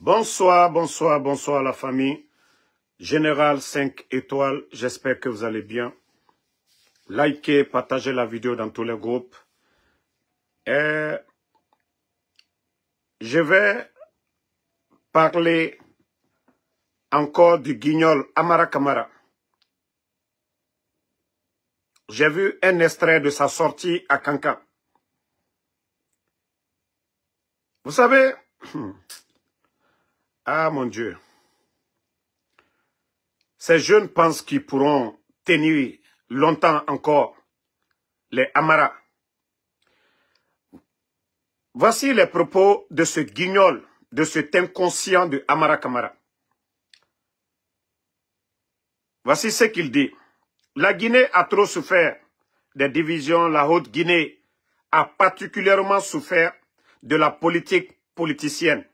Bonsoir, bonsoir, bonsoir la famille. Général 5 étoiles, j'espère que vous allez bien. Likez, partagez la vidéo dans tous les groupes. Et je vais parler encore du guignol Amara Kamara. J'ai vu un extrait de sa sortie à Kankan. Vous savez, ah mon Dieu, ces jeunes pensent qu'ils pourront tenir longtemps encore les Amara. Voici les propos de ce guignol, de cet inconscient de Amara Kamara. Voici ce qu'il dit. La Guinée a trop souffert des divisions. La Haute-Guinée a particulièrement souffert de la politique politicienne.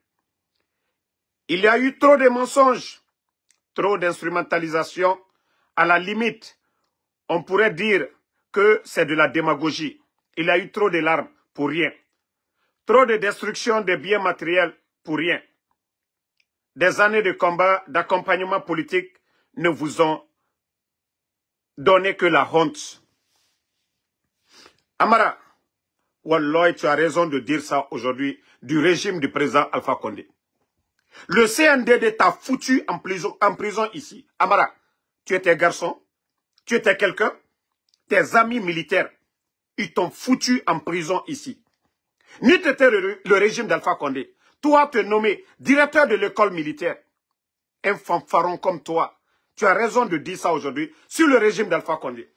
Il y a eu trop de mensonges, trop d'instrumentalisation. À la limite, on pourrait dire que c'est de la démagogie. Il y a eu trop de larmes pour rien. Trop de destruction des biens matériels pour rien. Des années de combat, d'accompagnement politique ne vous ont donné que la honte. Amara, Wallah, tu as raison de dire ça aujourd'hui du régime du président Alpha Condé. Le CNDD t'a foutu en prison ici. Amara, tu étais garçon, tu étais quelqu'un, tes amis militaires, ils t'ont foutu en prison ici. Ni tu étais le régime d'Alpha Condé. Toi, tu es nommé directeur de l'école militaire. Un fanfaron comme toi. Tu as raison de dire ça aujourd'hui sur le régime d'Alpha Condé.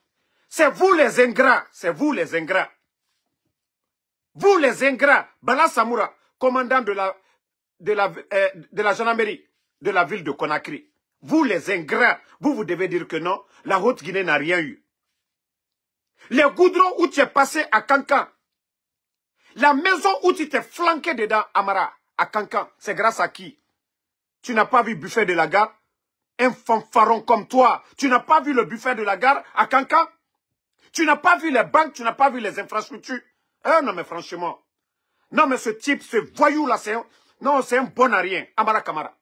C'est vous les ingrats. C'est vous les ingrats. Vous les ingrats. Bala Samoura, commandant de la gendarmerie de la ville de Conakry. Vous les ingrats. Vous devez dire que non. La Haute-Guinée n'a rien eu. Les goudrons où tu es passé à Kankan. La maison où tu t'es flanqué dedans, Amara, à Kankan, c'est grâce à qui? Tu n'as pas vu Buffet de la Gare? Un fanfaron comme toi, tu n'as pas vu le Buffet de la Gare à Kankan? Tu n'as pas vu les banques, tu n'as pas vu les infrastructures? Non mais franchement, non mais ce type, ce voyou-là, c'est un bon à rien, Amara Kamara.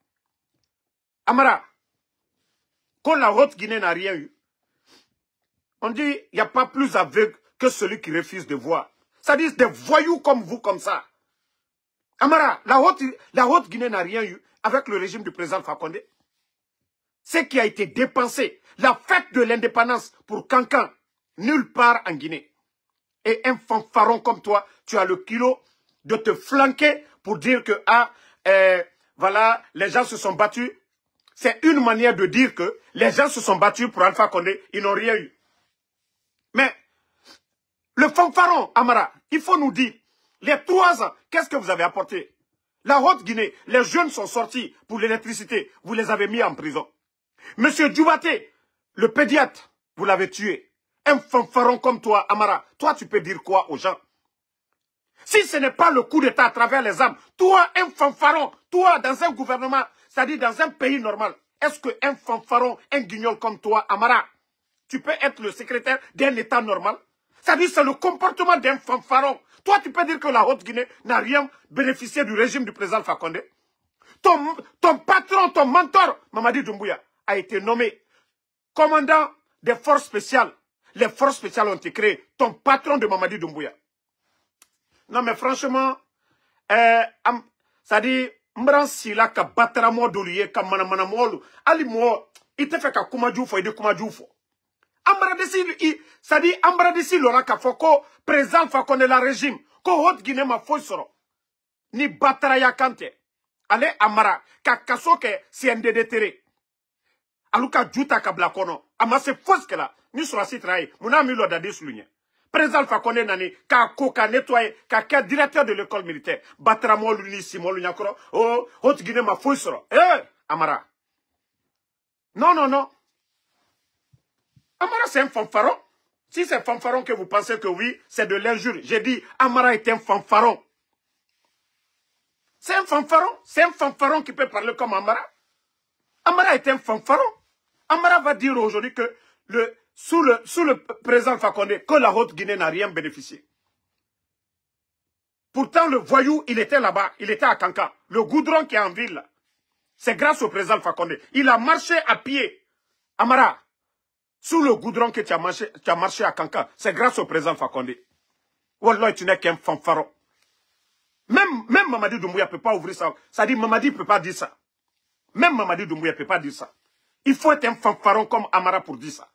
Amara, quand la Haute-Guinée n'a rien eu, on dit, il n'y a pas plus aveugle que celui qui refuse de voir. Ça dit des voyous comme vous, comme ça. Amara, la Haute-Guinée n'a rien eu avec le régime du président Fakonde. Ce qui a été dépensé, la fête de l'indépendance pour Kankan, nulle part en Guinée. Et un fanfaron comme toi, tu as le kilo de te flanquer pour dire que, voilà, les gens se sont battus. C'est une manière de dire que les gens se sont battus pour Alpha Condé, ils n'ont rien eu. Mais, le fanfaron, Amara, il faut nous dire, les 3 ans, qu'est-ce que vous avez apporté? La Haute-Guinée, les jeunes sont sortis pour l'électricité, vous les avez mis en prison. Monsieur Djoubaté, le pédiatre, vous l'avez tué. Un fanfaron comme toi, Amara, toi tu peux dire quoi aux gens? Si ce n'est pas le coup d'État à travers les armes, toi un fanfaron, toi dans un gouvernement, c'est-à-dire dans un pays normal, est-ce qu'un fanfaron, un guignol comme toi, Amara, tu peux être le secrétaire d'un État normal? C'est-à-dire c'est le comportement d'un fanfaron. Toi, tu peux dire que la Haute-Guinée n'a rien bénéficié du régime du président Fakonde. Ton patron, ton mentor, Mamadi Doumbouya, a été nommé commandant des forces spéciales. Les forces spéciales ont été créées. Ton patron de Mamadi Doumbouya. Non, mais franchement, c'est-à-dire, Mbransi-la ka batramo doliye ka manamanamolu. Ali mo, il te fait ka kumadjoufo et de kumadjoufo. C'est-à-dire, Ambradisi l'aura qu'à foko, président Fakonde la régime, ko Haute-Guinée ma fouille soro. Ni batraya kante. Ale Amara, ka kasoke CNDD tere. Aluka juta ka blakono. Ama se fausse que là. Ni sur la citraille. Mouna mi l'oda de souligner. Président Fakonde nani, ka koka nettoyer, ka directeur de l'école militaire. Batramo l'uni simon l'unyakoro. Oh, Haute-Guinée ma fouille soro. Amara. Non, non, non. Amara, c'est un fanfaron. Si c'est fanfaron que vous pensez que oui, c'est de l'injure. J'ai dit, Amara est un fanfaron. C'est un fanfaron. C'est un fanfaron qui peut parler comme Amara. Amara est un fanfaron. Amara va dire aujourd'hui que sous le président Fakonde, que la Haute-Guinée n'a rien bénéficié. Pourtant, le voyou, il était là-bas. Il était à Kankan. Le goudron qui est en ville, là. C'est grâce au président Alpha Condé. Il a marché à pied. Amara, sous le goudron que tu as marché à Kankan, c'est grâce au président Alpha Condé. Wallah, tu n'es qu'un fanfaron. Même Mamadi Doumbouya ne peut pas ouvrir ça. Ça dit, Mamadi ne peut pas dire ça. Même Mamadi Doumbouya ne peut pas dire ça. Il faut être un fanfaron comme Amara pour dire ça.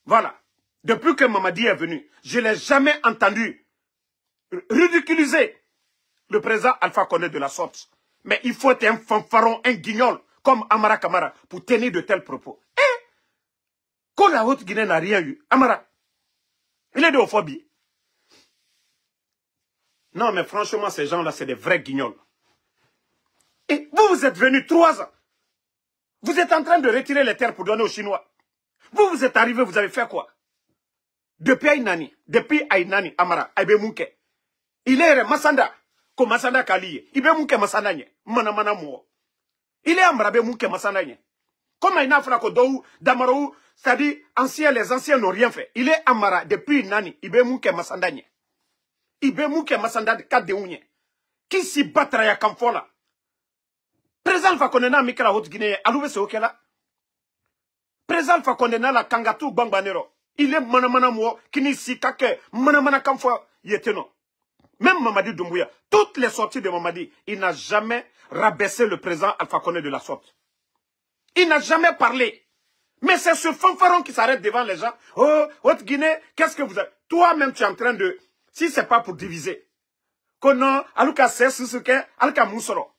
Voilà. Depuis que Mamadi est venu, je ne l'ai jamais entendu ridiculiser le président Alpha Condé de la sorte. Mais il faut être un fanfaron, un guignol, comme Amara Kamara, pour tenir de tels propos. Quand la Haute-Guinée n'a rien eu, Amara, il est de homophobie. Non, mais franchement, ces gens-là, c'est des vrais guignols. Et vous êtes venus 3 ans. Vous êtes en train de retirer les terres pour donner aux Chinois. Vous êtes arrivés, vous avez fait quoi? Depuis Aïnani, Amara, Aïbe Mouke. Il est Masanda, comme Masanda Kaliye. Ibe Mouke Masanda nye, Manamana Mouo. Il est Amrabe Mouke Masanda nye. Comme Aïna Frako Dou, Damarou, c'est-à-dire, les anciens n'ont rien fait. Il est Amara, depuis Nani, Ibe Mouke Masanda nye. Ibe Mouke Masanda de Kadeounye. Qui s'y battra ya Kamfola? Président Alpha Condé na Mikela Haute-Guinée, Alouve c'est ok là? Président Alpha Condé na la Kangatou Bangbanero. Il est Manamana Mouo, qui n'y s'y kake, Manamana Kamfola, yeteno. Même Mamadi Doumbouya, toutes les sorties de Mamadi, il n'a jamais rabaissé le président Alpha Condé de la sorte. Il n'a jamais parlé. Mais c'est ce fanfaron qui s'arrête devant les gens. Oh, Haute-Guinée, qu'est-ce que vous avez? Toi-même, tu es en train de... Si c'est pas pour diviser. Kono, Aluka Sessuke, Aluka Moussoro.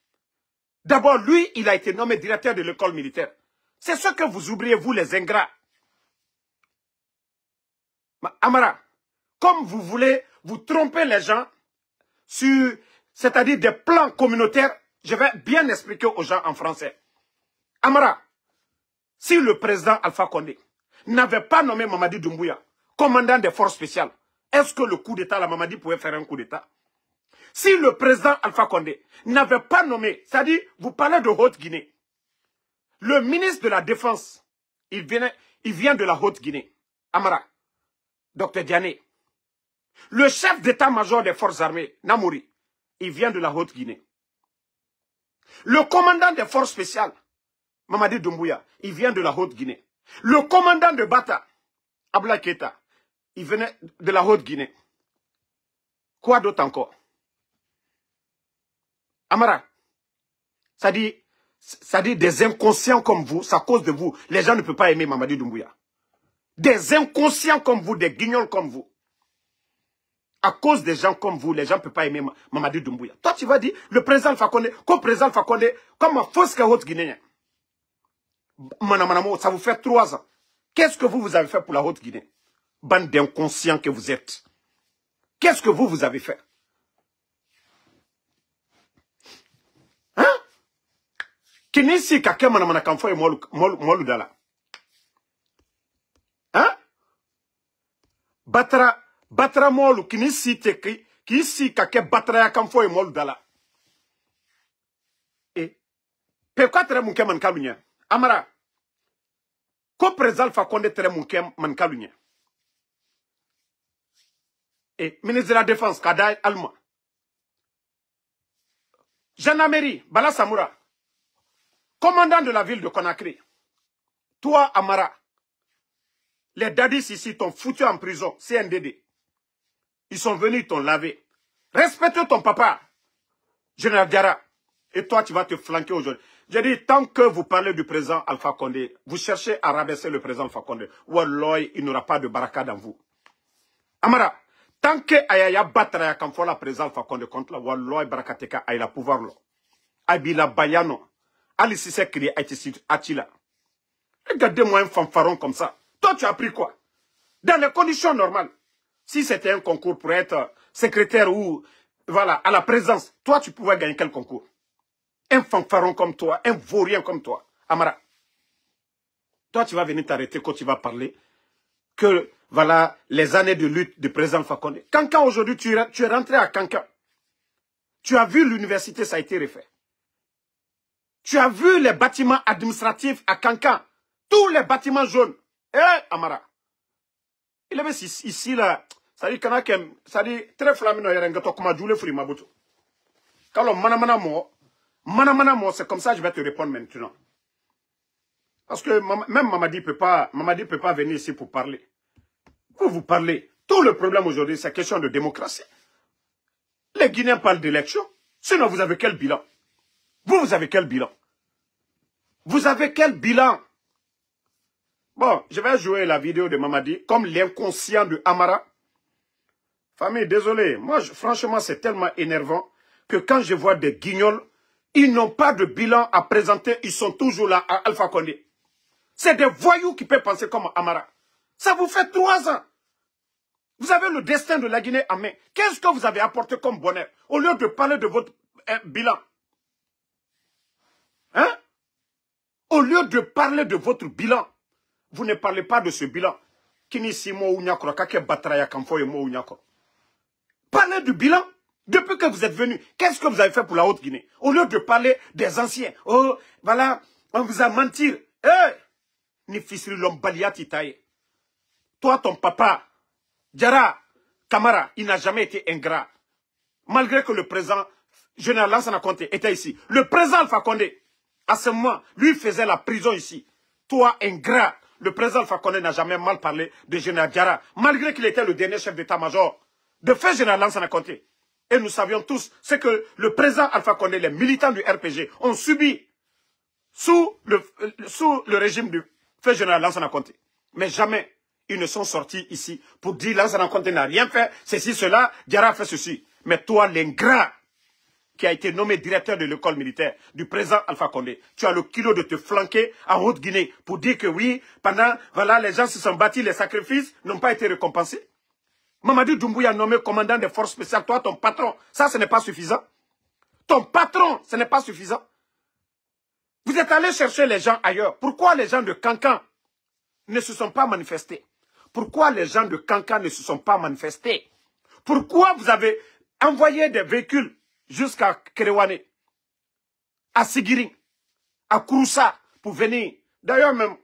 D'abord, lui, il a été nommé directeur de l'école militaire. C'est ce que vous oubliez, vous, les ingrats. Amara, comme vous voulez vous tromper les gens sur, c'est-à-dire des plans communautaires, je vais bien expliquer aux gens en français. Amara, si le président Alpha Condé n'avait pas nommé Mamadi Doumbouya commandant des forces spéciales, est-ce que le coup d'État, la Mamadi pouvait faire un coup d'État? Si le président Alpha Condé n'avait pas nommé, c'est-à-dire, vous parlez de Haute-Guinée, le ministre de la Défense, il vient de la Haute-Guinée, Amara, Dr Diané. Le chef d'état-major des forces armées, Namouri, il vient de la Haute-Guinée. Le commandant des forces spéciales, Mamadi Doumbouya, il vient de la Haute-Guinée. Le commandant de Bata, Abla Keita, il venait de la Haute-Guinée. Quoi d'autre encore? Amara, ça dit des inconscients comme vous, c'est à cause de vous, les gens ne peuvent pas aimer Mamadi Doumbouya. Des inconscients comme vous, des guignols comme vous. À cause des gens comme vous, les gens ne peuvent pas aimer Mamadi Doumbouya. Toi, tu vas dire, le président Alpha Condé, comme président Alpha Condé, comme un fausse Haute-Guinée. Manamanamo, ça vous fait 3 ans. Qu'est-ce que vous avez fait pour la Haute-Guinée? Bande d'inconscients que vous êtes. Qu'est-ce que vous avez fait? Hein? Kinisi kake manamana kamfo e molu dala. Hein? Batra molu kinisi teki, kisi kake batra ya kamfo e molu dala. Et, pourquoi tere munke man kalunya? Amara, ko président Alpha Condé tere munke man kalunya? Et, ministre de la Défense, Kadaï Alma. Gendarmerie, Bala Samoura. Commandant de la ville de Conakry. Toi, Amara. Les dadis ici t'ont foutu en prison, CNDD. Ils sont venus, ils t'ont lavé. Respecte ton papa, Général Diarra. Et toi, tu vas te flanquer aujourd'hui. J'ai dit, tant que vous parlez du président Alpha Condé, vous cherchez à rabaisser le président Alpha Condé. Wallah, il n'y aura pas de baraka dans vous. Amara, tant que Ayaya battra quand faut la président Alpha Condé contre la Wallah, barakateka aïla pouvoir là. Abila Bayano, Alice Sekri Atila. Regardez-moi un fanfaron comme ça. Toi, tu as pris quoi? Dans les conditions normales. Si c'était un concours pour être secrétaire ou, voilà, à la présidence, toi, tu pouvais gagner quel concours? Un fanfaron comme toi, un vaurien comme toi, Amara. Toi, tu vas venir t'arrêter quand tu vas parler que, voilà, les années de lutte du président Alpha Condé. Kankan, aujourd'hui, tu es rentré à Kankan. Tu as vu l'université, ça a été refait. Tu as vu les bâtiments administratifs à Kankan. Tous les bâtiments jaunes. Eh, Amara. Il avait ici, là, ça dit, ça dit, très flamino, il y a un gâteau comme Adjoule Frimabuto. Quand on manamana mo, Mana, moi, c'est comme ça, je vais te répondre maintenant. Parce que même Mamadi peut pas venir ici pour parler. Vous parlez. Tout le problème aujourd'hui, c'est question de démocratie. Les Guinéens parlent d'élection. Sinon, vous avez quel bilan? Vous avez quel bilan? Vous avez quel bilan? Bon, je vais jouer la vidéo de Mamadi comme l'inconscient de Amara. Famille, désolé. Moi, franchement, c'est tellement énervant que quand je vois des guignols, ils n'ont pas de bilan à présenter. Ils sont toujours là à Alpha Condé. C'est des voyous qui peuvent penser comme Amara. Ça vous fait 3 ans. Vous avez le destin de la Guinée en main. Qu'est-ce que vous avez apporté comme bonheur? Au lieu de parler de votre bilan. Hein? Au lieu de parler de votre bilan, vous ne parlez pas de ce bilan. Parlez du bilan. Depuis que vous êtes venu, qu'est-ce que vous avez fait pour la Haute-Guinée? Au lieu de parler des anciens. Oh, voilà, on vous a menti. Ni fils l'homme baliati taille. Toi, ton papa, Diarra Camara, il n'a jamais été ingrat. Malgré que le président général Lansana Conté était ici. Le président Alpha Condé, à ce moment, lui faisait la prison ici. Toi, ingrat, le président Alpha Condé n'a jamais mal parlé de général Diarra, malgré qu'il était le dernier chef d'état-major de feu général Lansana Conté. Et nous savions tous ce que le président Alpha Condé, les militants du RPG, ont subi sous le régime du feu général Lansana Conté. Mais jamais ils ne sont sortis ici pour dire Lansana Conté n'a rien fait, ceci, cela, Diarra a fait ceci. Mais toi, l'ingrat qui a été nommé directeur de l'école militaire du président Alpha Condé, tu as le kilo de te flanquer en Haute-Guinée pour dire que oui, pendant, voilà, les gens se sont battus, les sacrifices n'ont pas été récompensés. Mamadi Doumbouya nommé commandant des forces spéciales, toi, ton patron, ça, ce n'est pas suffisant. Ton patron, ce n'est pas suffisant. Vous êtes allé chercher les gens ailleurs. Pourquoi les gens de Kankan ne se sont pas manifestés? Pourquoi les gens de Kankan ne se sont pas manifestés? Pourquoi vous avez envoyé des véhicules jusqu'à Kerewane, à Sigiring, à Kouroussa, pour venir? D'ailleurs, même,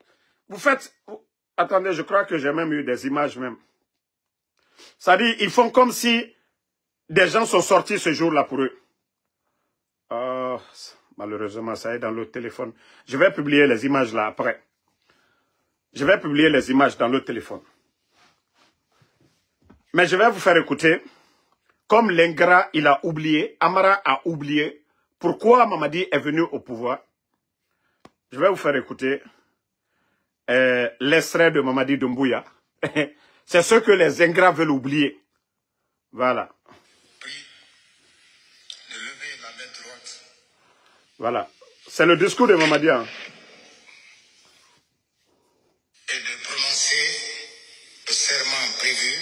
vous faites... Attendez, je crois que j'ai même eu des images même. Ça dit, ils font comme si des gens sont sortis ce jour-là pour eux. Malheureusement, ça est dans le téléphone. Je vais publier les images là après. Je vais publier les images dans le téléphone. Mais je vais vous faire écouter, comme l'ingrat, il a oublié, Amara a oublié, pourquoi Mamadi est venu au pouvoir. Je vais vous faire écouter l'extrait de Mamadi Doumbouya. C'est ce que les ingrats veulent oublier. Voilà. De lever la main droite. Voilà. C'est le discours de Mamadi. Hein. Et de prononcer le serment prévu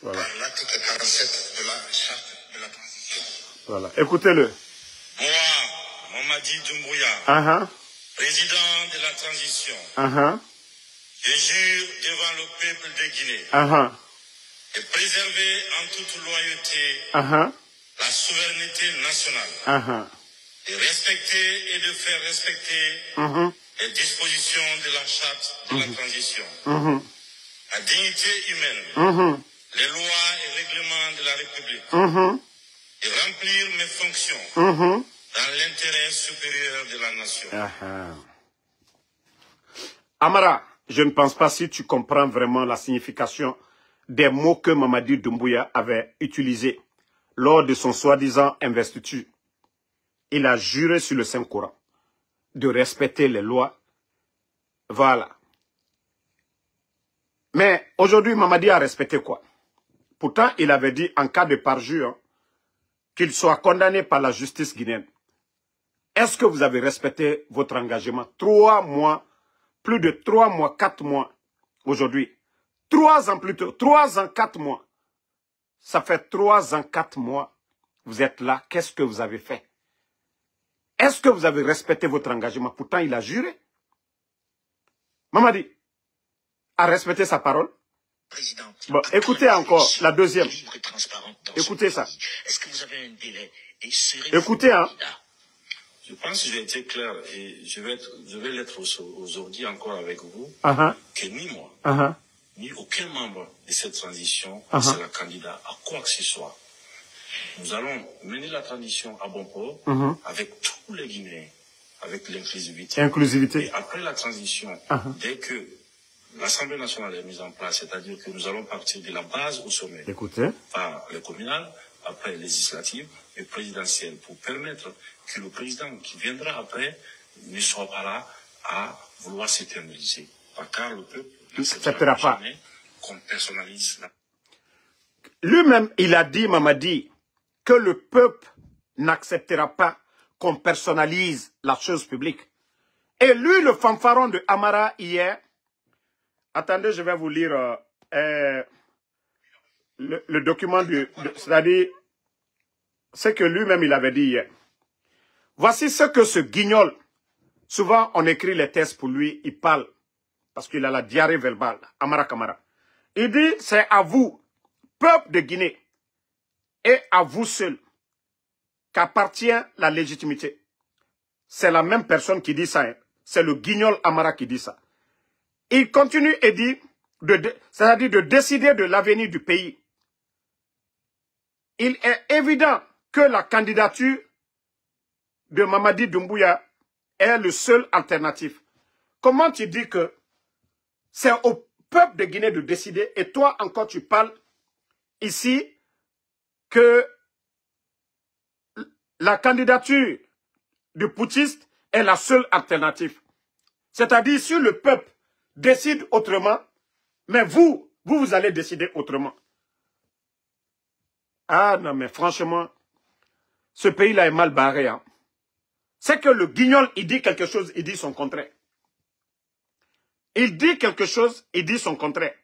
par l'article 47 de la charte de la transition. Voilà. Écoutez-le. Moi, Mamadi Doumbouya, président de la transition, je jure devant le peuple de Guinée de préserver en toute loyauté la souveraineté nationale, de respecter et de faire respecter les dispositions de la charte de la transition, la dignité humaine, les lois et règlements de la République, et remplir mes fonctions dans l'intérêt supérieur de la nation. Amara, je ne pense pas si tu comprends vraiment la signification des mots que Mamadi Doumbouya avait utilisés lors de son soi-disant investiture. Il a juré sur le Saint-Coran de respecter les lois. Voilà. Mais aujourd'hui, Mamadi a respecté quoi? Pourtant, il avait dit en cas de parjure qu'il soit condamné par la justice guinéenne. Est-ce que vous avez respecté votre engagement? 3 mois, plus de 3 mois, 4 mois aujourd'hui. 3 ans plus tôt, 3 ans, 4 mois. Ça fait 3 ans, 4 mois. Vous êtes là, qu'est-ce que vous avez fait? Est-ce que vous avez respecté votre engagement? Pourtant, il a juré. Mamadi a respecté sa parole. Président, bon, écoutez encore la deuxième. Écoutez ça. Est-ce que vous avez un délai? Écoutez, hein. Je pense que j'ai été clair et je vais l'être aujourd'hui encore avec vous, que ni moi, ni aucun membre de cette transition ne sera candidat à quoi que ce soit. Nous allons mener la transition à bon port avec tous tous les Guinéens avec l'inclusivité. Inclusivité. Et après la transition, dès que l'Assemblée nationale est mise en place, c'est-à-dire que nous allons partir de la base au sommet, par le communal, après les législatives et présidentielles, pour permettre que le président qui viendra après ne soit pas là à vouloir s'éterniser. Car le peuple n'acceptera pas qu'on personnalise la... Lui-même, il a dit, Mamadi, que le peuple n'acceptera pas qu'on personnalise la chose publique. Et lui, le fanfaron de Amara hier, attendez, je vais vous lire le document c'est-à-dire ce que lui-même il avait dit hier. Voici ce que ce guignol, souvent on écrit les textes pour lui, il parle, parce qu'il a la diarrhée verbale, Amara Kamara. Il dit, c'est à vous, peuple de Guinée, et à vous seul, qu'appartient la légitimité. C'est la même personne qui dit ça, hein. C'est le guignol Amara qui dit ça. Il continue et dit, c'est-à-dire de décider de l'avenir du pays. Il est évident que la candidature de Mamadi Doumbouya est le seul alternatif. Comment tu dis que c'est au peuple de Guinée de décider et toi encore tu parles ici que la candidature du putschiste est la seule alternative. C'est-à-dire si le peuple décide autrement, mais vous allez décider autrement. Ah non, mais franchement, ce pays-là est mal barré. Hein. C'est que le guignol, il dit quelque chose, il dit son contraire. Il dit quelque chose, il dit son contraire.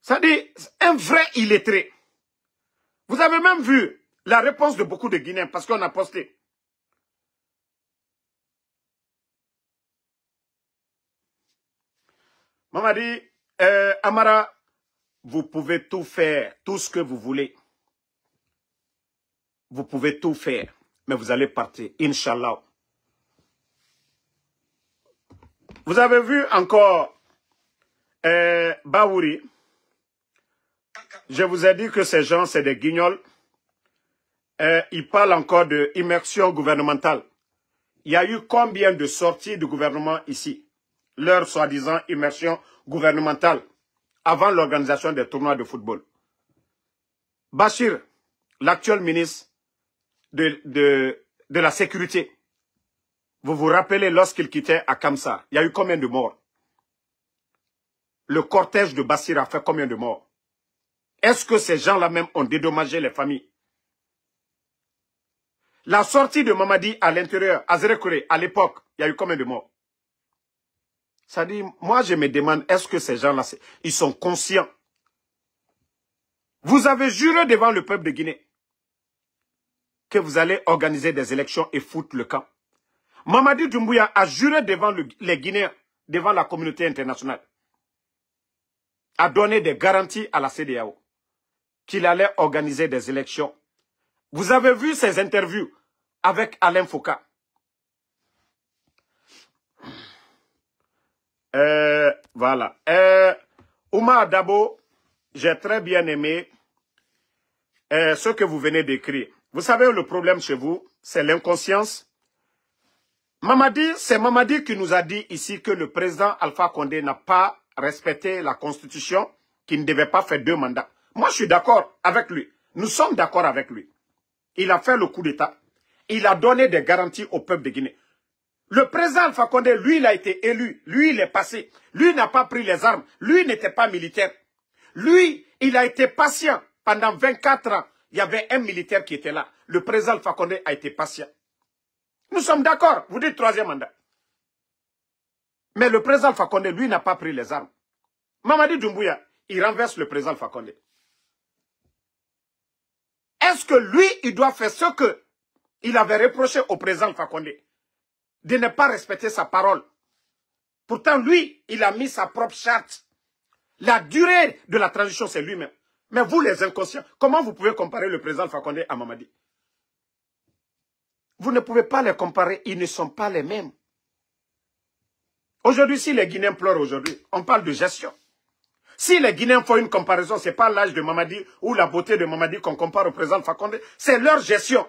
C'est-à-dire, un vrai illettré. Vous avez même vu la réponse de beaucoup de Guinéens, parce qu'on a posté. Maman dit, Amara, vous pouvez tout faire, tout ce que vous voulez. Vous pouvez tout faire, mais vous allez partir, Inch'Allah. Vous avez vu encore Baouri. Je vous ai dit que ces gens, c'est des guignols. Ils parlent encore d'immersion gouvernementale. Il y a eu combien de sorties du gouvernement ici? Leur soi-disant immersion gouvernementale avant l'organisation des tournois de football. Bachir, l'actuel ministre de la sécurité, vous vous rappelez lorsqu'il quittait à Kamsa, il y a eu combien de morts? Le cortège de Bachir a fait combien de morts? Est-ce que ces gens-là même ont dédommagé les familles? La sortie de Mamadi à l'intérieur, à Zérekouré, à l'époque, il y a eu combien de morts? Ça dit, moi je me demande, est-ce que ces gens-là, ils sont conscients? Vous avez juré devant le peuple de Guinée que vous allez organiser des élections et foutre le camp. Mamadi Doumbouya a juré devant les Guinéens, devant la communauté internationale, a donné des garanties à la CEDEAO qu'il allait organiser des élections. Vous avez vu ces interviews avec Alain Foucault. Voilà. Oumar Dabo, j'ai très bien aimé ce que vous venez d'écrire. Vous savez, le problème chez vous, c'est l'inconscience. Mamadi, c'est Mamadi qui nous a dit ici que le président Alpha Condé n'a pas respecté la Constitution, qu'il ne devait pas faire 2 mandats. Moi, je suis d'accord avec lui. Nous sommes d'accord avec lui. Il a fait le coup d'État. Il a donné des garanties au peuple de Guinée. Le président Alpha Condé, lui, il a été élu. Lui, il est passé. Lui, n'a pas pris les armes. Lui, n'était pas militaire. Lui, il a été patient. Pendant 24 ans, il y avait un militaire qui était là. Le président Alpha Condé a été patient. Nous sommes d'accord. Vous dites 3e mandat. Mais le président Alpha Condé, lui, n'a pas pris les armes. Mamadi Doumbouya, il renverse le président Alpha Condé. Est-ce que lui, il doit faire ce que il avait reproché au président Alpha Condé? De ne pas respecter sa parole. Pourtant, lui, il a mis sa propre charte. La durée de la transition, c'est lui-même. Mais vous, les inconscients, comment vous pouvez comparer le président Alpha Condé à Mamadi? Vous ne pouvez pas les comparer, ils ne sont pas les mêmes. Aujourd'hui, si les Guinéens pleurent aujourd'hui, on parle de gestion. Si les Guinéens font une comparaison, ce n'est pas l'âge de Mamadi ou la beauté de Mamadi qu'on compare au président Alpha Condé, c'est leur gestion.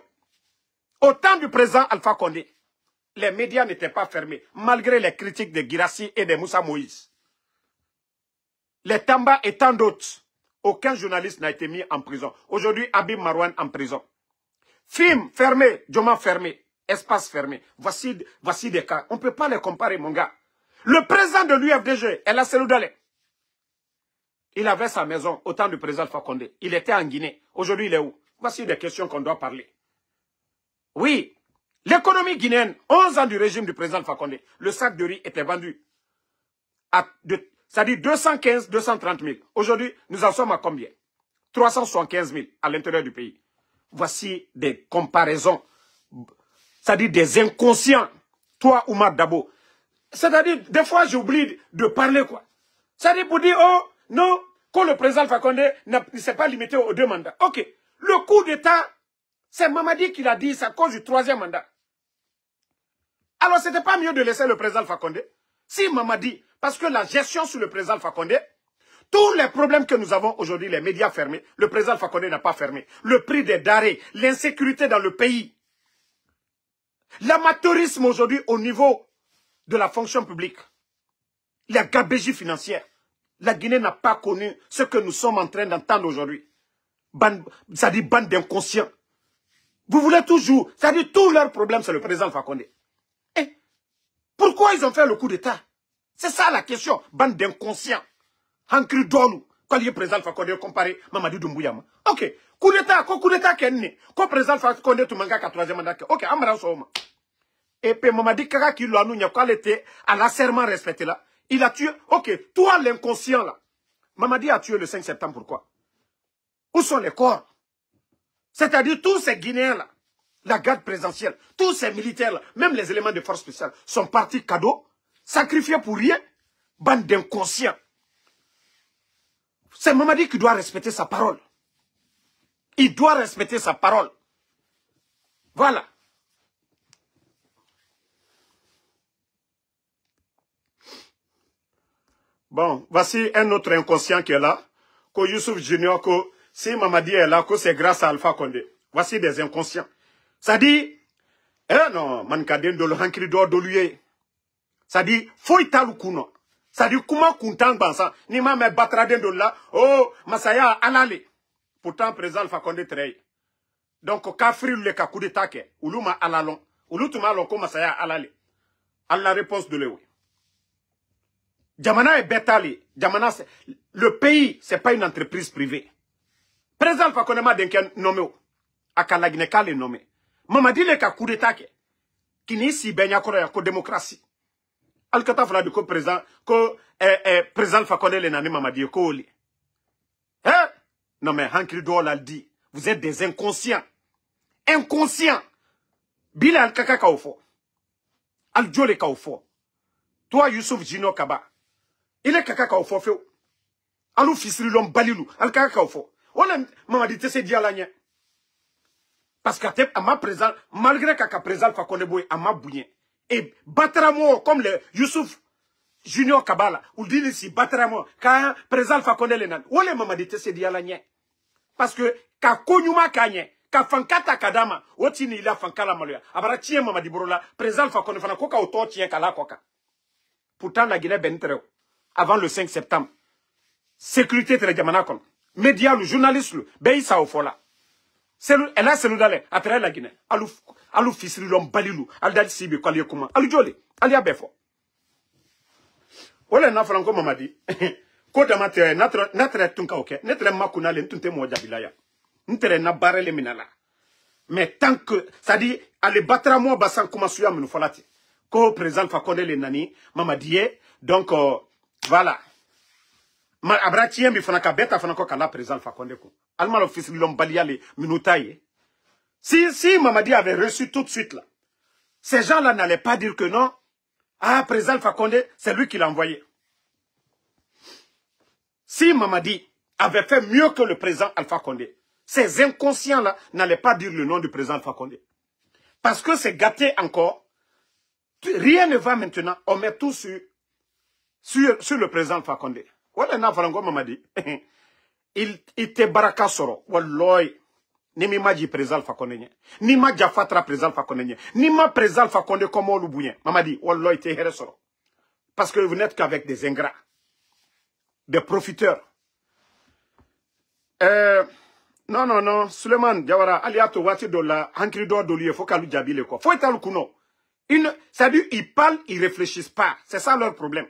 Au temps du président Alpha Condé, les médias n'étaient pas fermés, malgré les critiques de Guirassy et de Moussa Moïse. Les Tamba et tant d'autres, aucun journaliste n'a été mis en prison. Aujourd'hui, Habib Marouane en prison. Film fermé, Djoma fermé, espace fermé. Voici des cas. On ne peut pas les comparer, mon gars. Le président de l'UFDG, El Seloudale, il avait sa maison au temps du président Alpha Condé. Il était en Guinée. Aujourd'hui, il est où? Voici des questions qu'on doit parler. Oui, l'économie guinéenne, 11 ans du régime du président Alpha Condé, le sac de riz était vendu à, c'est-à-dire 215, 230 000. Aujourd'hui, nous en sommes à combien? 375 000 à l'intérieur du pays. Voici des comparaisons, c'est-à-dire des inconscients. Toi, Oumar Dabo. C'est-à-dire, des fois, j'oublie de parler, quoi. C'est-à-dire pour dire, oh, non, quand le président Alpha Condé ne s'est pas limité aux 2 mandats. Ok, le coup d'État, c'est Mamadi qui l'a dit, c'est à cause du 3e mandat. Alors, ce n'était pas mieux de laisser le président Alpha Condé? Si Mamadi, parce que la gestion sur le président Alpha Condé, tous les problèmes que nous avons aujourd'hui, les médias fermés, le président Alpha Condé n'a pas fermé. Le prix des denrées, l'insécurité dans le pays, l'amateurisme aujourd'hui au niveau de la fonction publique, la gabegie financière. La Guinée n'a pas connu ce que nous sommes en train d'entendre aujourd'hui. C'est-à-dire bande d'inconscients. Vous voulez toujours, c'est-à-dire tous leurs problèmes, c'est le président Alpha Condé. Et pourquoi ils ont fait le coup d'État? C'est ça la question. Bande d'inconscients. Hankri Dolou, quand il est président Alpha Condé comparé Mamadi Doumbouya. Ok, coup d'État qui est né. Quand président Alpha Condé tout manga 4e mandat. Ok, Amara Souma. Et puis Mamadi Kaka qui l'a nous, quand il était à l'asserment respecté là, il a tué. Ok, toi l'inconscient là. Mamadi a tué le 5 septembre, pourquoi? Où sont les corps? C'est-à-dire tous ces Guinéens là, la garde présidentielle, tous ces militaires là, même les éléments de force spéciale, sont partis cadeaux, sacrifiés pour rien, bande d'inconscients. C'est Mamadi qui doit respecter sa parole. Il doit respecter sa parole. Voilà. Bon, voici un autre inconscient qui est là. Que Youssouf Junior, que si Mamadi est là, que c'est grâce à Alpha Condé. Voici des inconscients. Ça dit, non, Mankadem de l'Hankri d'Oluye. Ça dit, faut y taloukuno. Ça dit, comment Kuntang Bansan, ni ma me batraden de là, oh, Masaya alale. Pourtant, président Alpha Condé trahi. Donc, Kafri le kakou de take, Oulouma alalon, Ouloutuma loko Masaya alale. À la réponse de l'Ewe. Djamana est bétali. Djamana, le pays, ce n'est pas une entreprise privée. Président Alpha Condé m'a nommé. Akalagineka le nommé. Mamadi le kakou de take. Qui n'est si baigne à la démocratie. Al-Kata fala de ko président, ko président Alpha Condé le nani Mamadi ko oli. Hein? Non mais Hankri Dool a dit, vous êtes des inconscients. Inconscients. Bila al-Kaka kaofo. Al-Djole kaofo. Toi Youssouf Jino Kaba. Il est Kaka kaofo feo. Alou fisri l'homme balilou. Al-Kaka kaofo. Voilà Mamadi te se dit à l'agnen. Parce que à ma présence, malgré Kaka président Alpha Condé boy à ma bouillen. Et battramo comme le Youssouf Junior Kabala, ou dit ici, battramo, quand président Alpha Condé le nan, ou les Mamadi te se dit à l'agnen. Parce que, ka konyuma kanye, ka fankata kadama, otini ila fankala maluya, abara tien Mamadi Borola, président Alpha Condé fana koka auto tien kala koka. Pourtant, la Guinée bentreo, avant le 5 septembre, sécurité très diamanakon, média, le journaliste, le, beïsa au fola. Elle a Seloudale, à travers la Guinée. Alou fisri l'homme balilou, al dal sibi kwa liye kuma. Alou joli, alia befo. Ole na franco Mamadi. Kota mate, natre tunka oke, netre makuna le ntunte moja bilaya. Ntere na barele minala. Mais tant que, ça dit, allez battre à moi, basan kuma suya minu folati. Ko président Alpha Condé le nani, Mamadi, donc, voilà. Ma abratien mi fanaka beta fanako kala président Alpha Condé ko. Alma l'office l'homme balia les minutaille. Si Mamadi avait reçu tout de suite là, ces gens-là n'allaient pas dire que non. Ah, président Alpha Condé, c'est lui qui l'a envoyé. Si Mamadi avait fait mieux que le président Alpha Condé, ces inconscients-là n'allaient pas dire le nom du président Alpha Condé. Parce que c'est gâté encore. Rien ne va maintenant. On met tout sur le président Alpha Condé. Voilà na falango mamadi. Il te baraka soro. Wallahi. Ni mi maji président Alpha Condé. Ni ma Jafatra président Alpha Condé. Ni ma président Alpha Condé comme on l'oubouyen. Mamadi, wallahi te here soro. Parce que vous n'êtes qu'avec des ingrats. Des profiteurs. Non. Suleiman Diawara, aliato wati dola, hankri do doliye, faut qu'alou djabile quoi. Faut être kuno. C'est-à-dire, ils parlent, ils réfléchissent pas. C'est ça leur problème.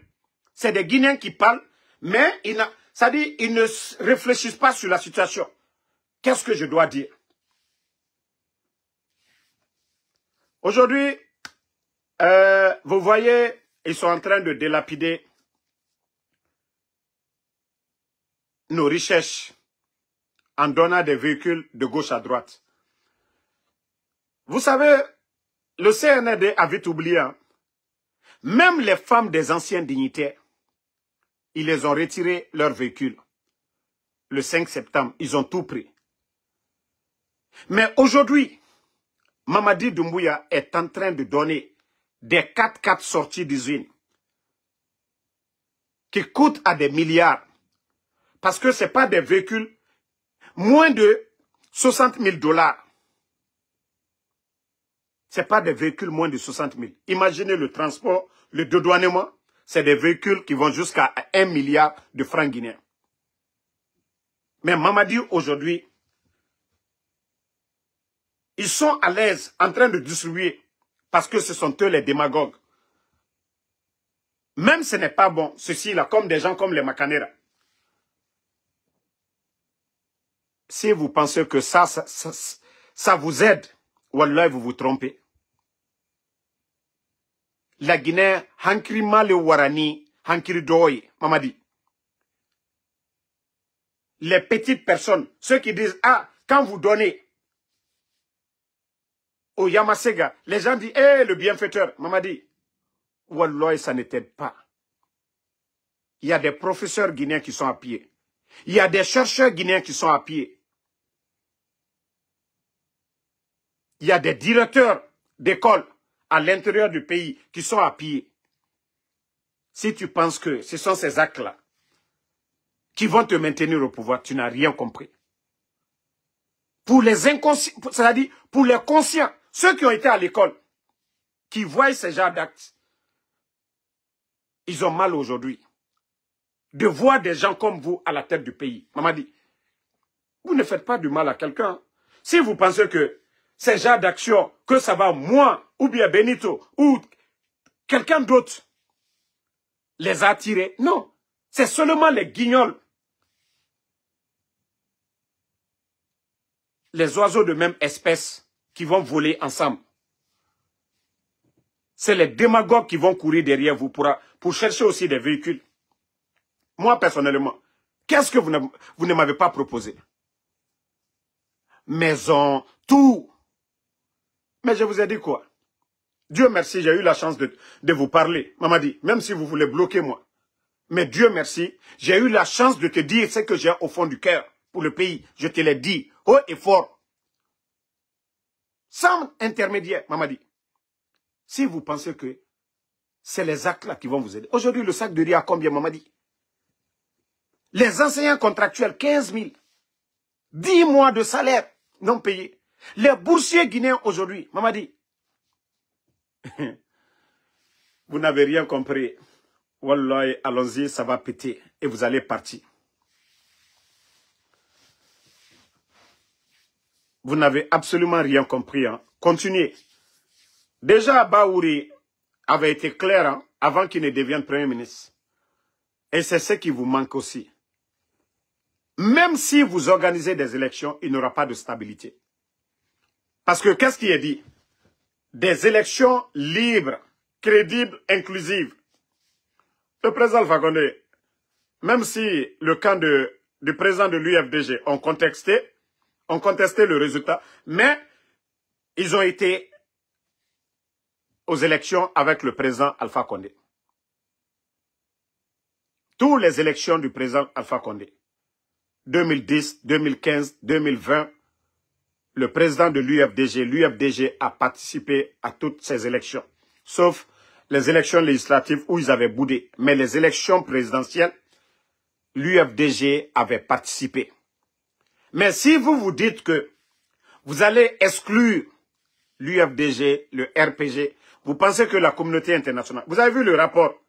C'est des Guinéens qui parlent, mais c'est-à-dire, ils ne réfléchissent pas sur la situation. Qu'est-ce que je dois dire? Aujourd'hui, vous voyez, ils sont en train de délapider nos richesses en donnant des véhicules de gauche à droite. Vous savez, le CNRD a vite oublié, hein? Même les femmes des anciens dignitaires, ils les ont retiré leurs véhicules. Le 5 septembre, ils ont tout pris. Mais aujourd'hui, Mamadi Doumbouya est en train de donner des 4x4 sorties d'usine qui coûtent à des milliards. Parce que ce n'est pas des véhicules moins de 60 000 $. Ce n'est pas des véhicules moins de 60 000. Imaginez le transport, le dédouanement, c'est des véhicules qui vont jusqu'à 1 milliard de francs guinéens. Mais Mamadi aujourd'hui, ils sont à l'aise en train de distribuer parce que ce sont eux les démagogues. Même ce n'est pas bon, ceci-là, comme des gens comme les Makanera. Si vous pensez que ça vous aide, wallah, vous vous trompez. La Guinée, hankiri male warani, hankiri doye, Mamadi. Les petites personnes, ceux qui disent, ah, quand vous donnez au Yamasega, les gens disent, eh, le bienfaiteur, Mamadi, wallah, ça ne t'aide pas. Il y a des professeurs guinéens qui sont à pied. Il y a des chercheurs guinéens qui sont à pied. Il y a des directeurs d'école à l'intérieur du pays qui sont à pied. Si tu penses que ce sont ces actes-là qui vont te maintenir au pouvoir, tu n'as rien compris. Pour les inconscients, c'est-à-dire pour les conscients, ceux qui ont été à l'école, qui voient ces genres d'actes, ils ont mal aujourd'hui de voir des gens comme vous à la tête du pays. Mamadi, vous ne faites pas du mal à quelqu'un. Si vous pensez que ces genres d'actions, que ça va moi, ou bien Benito, ou quelqu'un d'autre, les attirer, non. C'est seulement les guignols. Les oiseaux de même espèce qui vont voler ensemble. C'est les démagogues qui vont courir derrière vous pour chercher aussi des véhicules. Moi, personnellement, qu'est-ce que vous ne m'avez pas proposé? Maison, tout. Mais je vous ai dit quoi? Dieu merci, j'ai eu la chance de vous parler. Mamadi, même si vous voulez bloquer moi. Mais Dieu merci, j'ai eu la chance de te dire ce que j'ai au fond du cœur pour le pays. Je te l'ai dit, haut et fort. Sans intermédiaire, Mamadi. Si vous pensez que c'est les actes là qui vont vous aider. Aujourd'hui, le sac de riz à combien, Mamadi? Les enseignants contractuels, 15 000. 10 mois de salaire non payés. Les boursiers guinéens aujourd'hui, Mamadi. Vous n'avez rien compris. Wallahi, allons-y, ça va péter. Et vous allez partir. Vous n'avez absolument rien compris. Hein. Continuez. Déjà, Baouri avait été clair hein, avant qu'il ne devienne Premier ministre. Et c'est ce qui vous manque aussi. Même si vous organisez des élections, il n'y aura pas de stabilité. Parce que qu'est-ce qui est dit? Des élections libres, crédibles, inclusives. Le président Alpha Condé, même si le camp du président de l'UFDG ont contesté le résultat, mais ils ont été aux élections avec le président Alpha Condé. Toutes les élections du président Alpha Condé, 2010, 2015, 2020, le président de l'UFDG a participé à toutes ces élections, sauf les élections législatives où ils avaient boudé. Mais les élections présidentielles, l'UFDG avait participé. Mais si vous vous dites que vous allez exclure l'UFDG, le RPG, vous pensez que la communauté internationale... Vous avez vu le rapport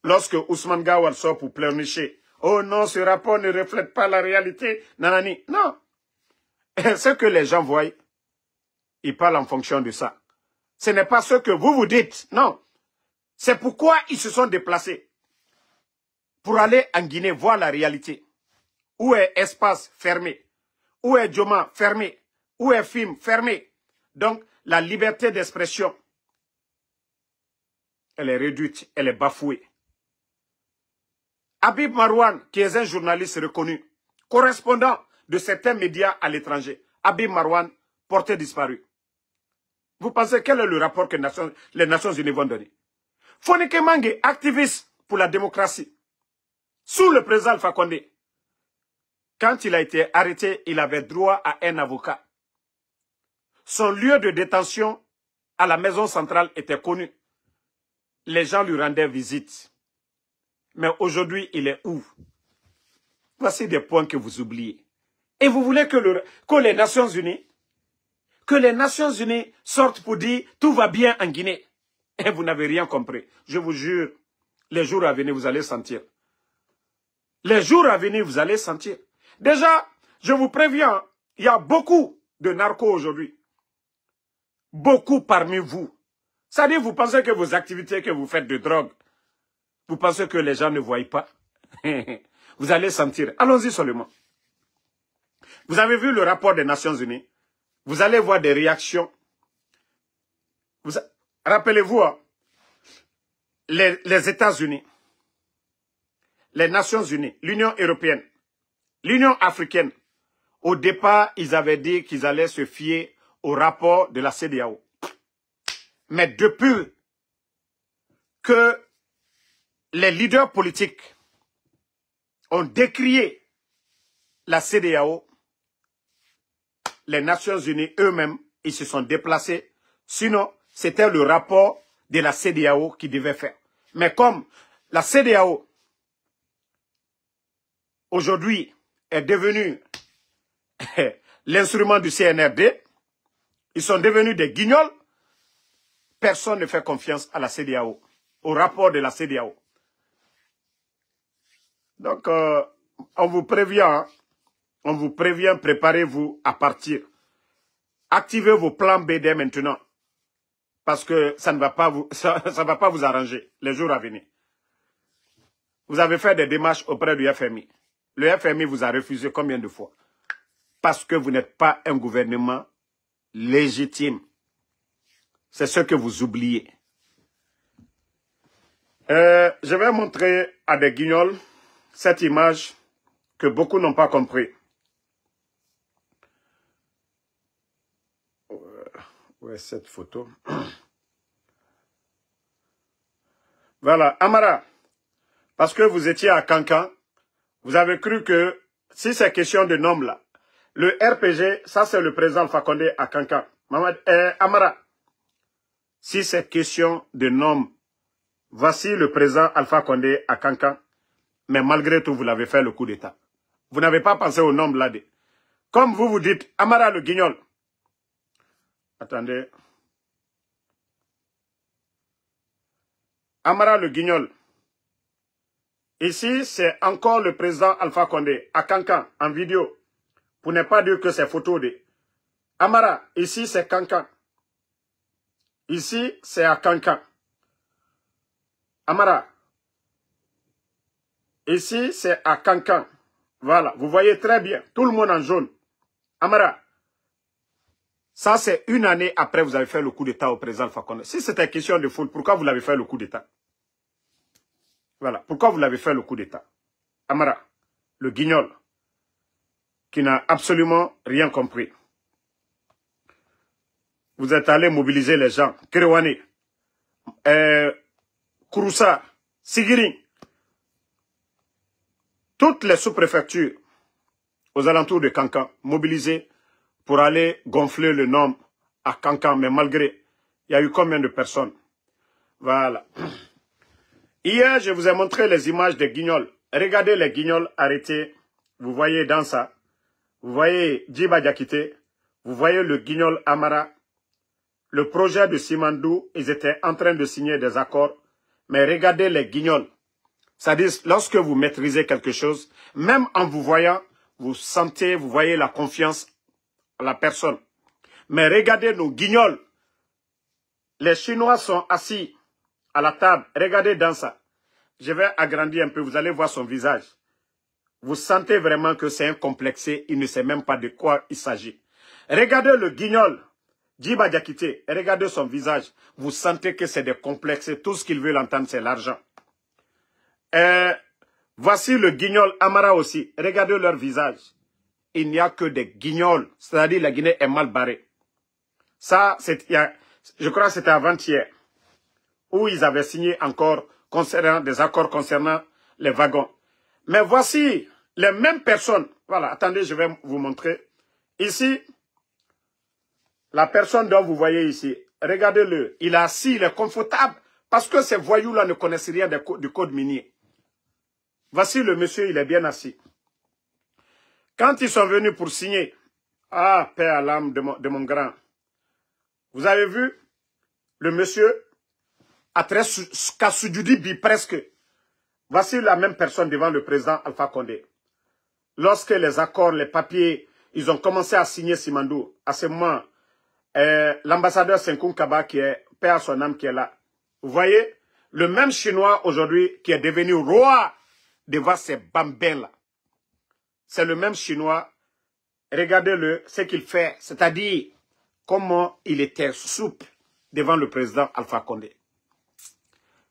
lorsque Ousmane Gawal sort pour pleurnicher. Oh non, ce rapport ne reflète pas la réalité. Nanani. Non. Ce que les gens voient, ils parlent en fonction de ça. Ce n'est pas ce que vous vous dites. Non. C'est pourquoi ils se sont déplacés. Pour aller en Guinée voir la réalité. Où est Espace fermé? Où est Djoma fermé? Où est Film fermé? Donc, la liberté d'expression, elle est réduite, elle est bafouée. Habib Marouane, qui est un journaliste reconnu, correspondant de certains médias à l'étranger, Habib Marouane, porté disparu. Vous pensez quel est le rapport que les Nations Unies vont donner? Fonike Mange, activiste pour la démocratie, sous le président Alpha Condé. Quand il a été arrêté, il avait droit à un avocat. Son lieu de détention à la maison centrale était connu. Les gens lui rendaient visite. Mais aujourd'hui, il est où? Voici des points que vous oubliez. Et vous voulez que les Nations Unies sortent pour dire tout va bien en Guinée. Et vous n'avez rien compris. Je vous jure, les jours à venir, vous allez sentir. Les jours à venir, vous allez sentir. Déjà, je vous préviens, il y a beaucoup de narcos aujourd'hui. Beaucoup parmi vous. C'est-à-dire, vous pensez que vos activités que vous faites de drogue, vous pensez que les gens ne voient pas. Vous allez sentir. Allons-y seulement. Vous avez vu le rapport des Nations Unies. Vous allez voir des réactions. Rappelez-vous, hein, les États-Unis, les Nations Unies, l'Union européenne, l'Union africaine, au départ, ils avaient dit qu'ils allaient se fier au rapport de la CEDEAO. Mais depuis que les leaders politiques ont décrié la CEDEAO, les Nations Unies eux-mêmes, ils se sont déplacés. Sinon, c'était le rapport de la CEDEAO qui devait faire. Mais comme la CEDEAO, aujourd'hui, est devenue l'instrument du CNRD, ils sont devenus des guignols, personne ne fait confiance à la CEDEAO, au rapport de la CEDEAO. Donc, on vous prévient, préparez-vous à partir. Activez vos plans B dès maintenant, parce que ça ne va pas vous arranger les jours à venir. Vous avez fait des démarches auprès du FMI. Le FMI vous a refusé combien de fois? Parce que vous n'êtes pas un gouvernement légitime. C'est ce que vous oubliez. Je vais montrer à des guignols cette image que beaucoup n'ont pas compris. Où est cette photo? Voilà, Amara, parce que vous étiez à Cancan, vous avez cru que si c'est question de nom là, le RPG, ça c'est le président Alpha Condé à Cancan. Amara, si c'est question de nom, voici le président Alpha Condé à Cancan, mais malgré tout, vous l'avez fait le coup d'État. Vous n'avez pas pensé au nom là. Comme vous vous dites, Amara le guignol. Attendez. Amara le guignol. Ici, c'est encore le président Alpha Condé à Cancan, en vidéo. Pour ne pas dire que c'est photo de... Amara, ici c'est Cancan. Ici, c'est à Cancan. Amara. Ici, c'est à Cancan. Voilà, vous voyez très bien. Tout le monde en jaune. Amara. Ça, c'est une année après vous avez fait le coup d'État au président Alpha Condé. Si c'était question de foule, pourquoi vous l'avez fait le coup d'État? Voilà, pourquoi vous l'avez fait le coup d'État? Amara, le guignol, qui n'a absolument rien compris. Vous êtes allé mobiliser les gens. Kerewane, Kouroussa, Sigiring, toutes les sous-préfectures aux alentours de Cancan, mobilisées pour aller gonfler le nombre à Cancan. Mais malgré, il y a eu combien de personnes? Voilà. Hier, je vous ai montré les images des guignols. regardez les guignols arrêtés. Vous voyez dans ça. Vous voyez Djiba Diakité. Vous voyez le guignol Amara. Le projet de Simandou, ils étaient en train de signer des accords. Mais regardez les guignols. C'est-à-dire, lorsque vous maîtrisez quelque chose, même en vous voyant, vous sentez, vous voyez la confiance à la personne. Mais regardez nos guignols. Les Chinois sont assis à la table. Regardez dans ça. Je vais agrandir un peu, vous allez voir son visage. Vous sentez vraiment que c'est un complexé, il ne sait même pas de quoi il s'agit. Regardez le guignol, Djiba Diakité, regardez son visage. Vous sentez que c'est des complexés, tout ce qu'ils veulent entendre, c'est l'argent. Voici le guignol Amara aussi, regardez leur visage. Il n'y a que des guignols, c'est-à-dire la Guinée est mal barrée. Ça, je crois que c'était avant-hier, où ils avaient signé encore des accords concernant les wagons. Mais voici les mêmes personnes. Voilà, attendez, je vais vous montrer. Ici, la personne dont vous voyez ici, regardez-le. Il est assis, il est confortable, parce que ces voyous-là ne connaissent rien du code minier. Voici le monsieur, il est bien assis. Quand ils sont venus pour signer, ah, paix à l'âme de mon grand, vous avez vu, le monsieur a très Kassoudjoudibi presque. Voici la même personne devant le président Alpha Condé. Lorsque les accords, les papiers, ils ont commencé à signer Simandou, à ce moment, l'ambassadeur Senkoun Kaba, qui est paix à son âme, qui est là. Vous voyez, le même Chinois aujourd'hui qui est devenu roi devant ces bambins-là. C'est le même Chinois. Regardez-le, ce qu'il fait, c'est-à-dire comment il était souple devant le président Alpha Condé.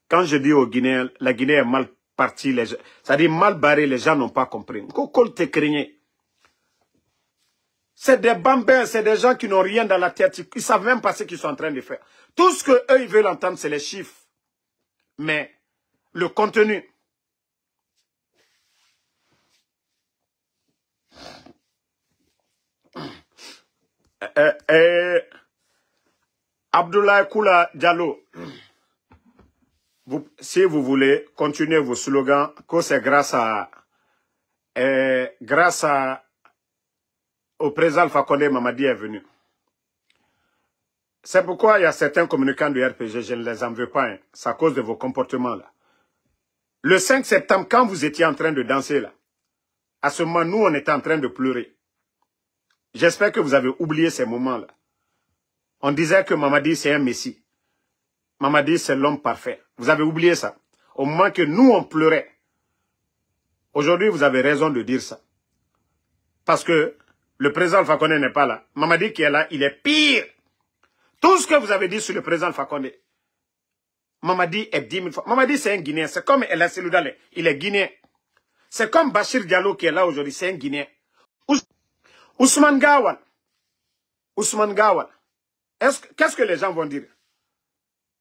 Quand je dis aux Guinéens, la Guinée est mal partie, c'est-à-dire mal barrée, les gens n'ont pas compris. C'est des bambins, c'est des gens qui n'ont rien dans la tête. Ils ne savent même pas ce qu'ils sont en train de faire. Tout ce qu'eux, ils veulent entendre, c'est les chiffres. Mais le contenu. Abdoulaye Koula Diallo, si vous voulez continuer vos slogans, que c'est grâce au président Alpha Condé, Mamadi est venu. C'est pourquoi il y a certains communicants du RPG, je ne les en veux pas, hein. C'est à cause de vos comportements là. Le 5 septembre, quand vous étiez en train de danser là, à ce moment, nous, on était en train de pleurer. J'espère que vous avez oublié ces moments-là. On disait que Mamadi, c'est un messie. Mamadi, c'est l'homme parfait. Vous avez oublié ça. Au moment que nous, on pleurait. Aujourd'hui, vous avez raison de dire ça. Parce que le président Alpha Condé n'est pas là. Mamadi qui est là, il est pire. Tout ce que vous avez dit sur le président Alpha Condé, Mamadi est 10 000 fois. Mamadi, c'est un Guinéen. C'est comme El Seloudale, il est Guinéen. C'est comme Bachir Diallo qui est là aujourd'hui, c'est un Guinéen. Ousmane Gawal. Qu'est-ce que les gens vont dire?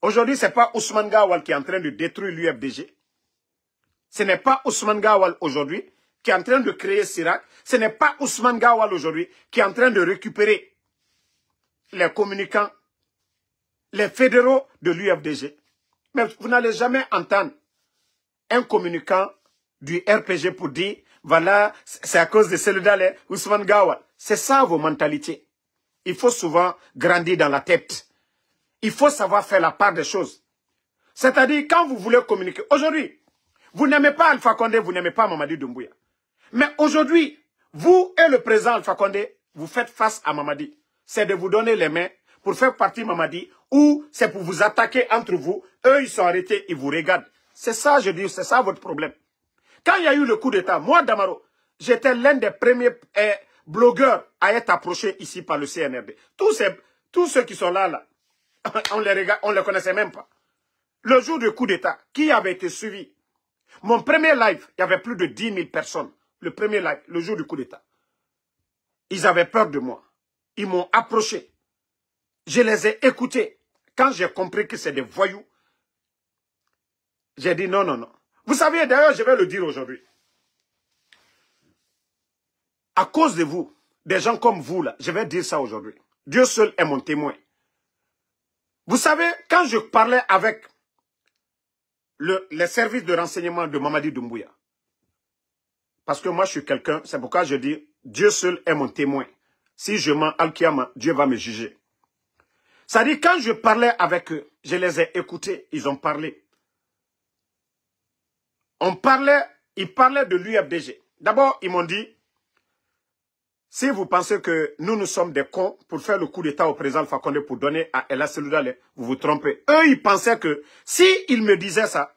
Aujourd'hui, ce n'est pas Ousmane Gawal qui est en train de détruire l'UFDG. Ce n'est pas Ousmane Gawal aujourd'hui qui est en train de créer Sirac. Ce n'est pas Ousmane Gawal aujourd'hui qui est en train de récupérer les communicants, les fédéraux de l'UFDG. Mais vous n'allez jamais entendre un communicant du RPG pour dire, voilà, c'est à cause de Seloudale, Ousmane Gawal. C'est ça vos mentalités. Il faut souvent grandir dans la tête. Il faut savoir faire la part des choses. C'est-à-dire, quand vous voulez communiquer, aujourd'hui, vous n'aimez pas Alpha Condé, vous n'aimez pas Mamadi Doumbouya. Mais aujourd'hui, vous et le président Alpha Condé, vous faites face à Mamadi. C'est de vous donner les mains pour faire partie Mamadi, ou c'est pour vous attaquer entre vous. Eux, ils sont arrêtés, ils vous regardent. C'est ça, je dis, c'est ça votre problème. Quand il y a eu le coup d'État, moi, Damaro, j'étais l'un des premiers blogueurs à être approché ici par le CNRD. Tous ceux qui sont là, on les connaissait même pas. Le jour du coup d'État, qui avait été suivi? Mon premier live, il y avait plus de 10 000 personnes. Le premier live, le jour du coup d'État. Ils avaient peur de moi. Ils m'ont approché. Je les ai écoutés. Quand j'ai compris que c'est des voyous, j'ai dit non, non, non. Vous savez, d'ailleurs, je vais le dire aujourd'hui. À cause de vous, des gens comme vous, là, je vais dire ça aujourd'hui. Dieu seul est mon témoin. Vous savez, quand je parlais avec les services de renseignement de Mamadi Doumbouya, Parce que moi, je suis quelqu'un, c'est pourquoi je dis, Dieu seul est mon témoin. Si je mens, Al-Kiyama, Dieu va me juger. Ça dit, quand je parlais avec eux, je les ai écoutés, ils ont parlé. Ils parlaient de l'UFDG. D'abord, ils m'ont dit, si vous pensez que nous sommes des cons pour faire le coup d'État au président Alpha Condé pour donner à El Hassan Dale, vous vous trompez. Eux, ils pensaient que s'ils me disaient ça,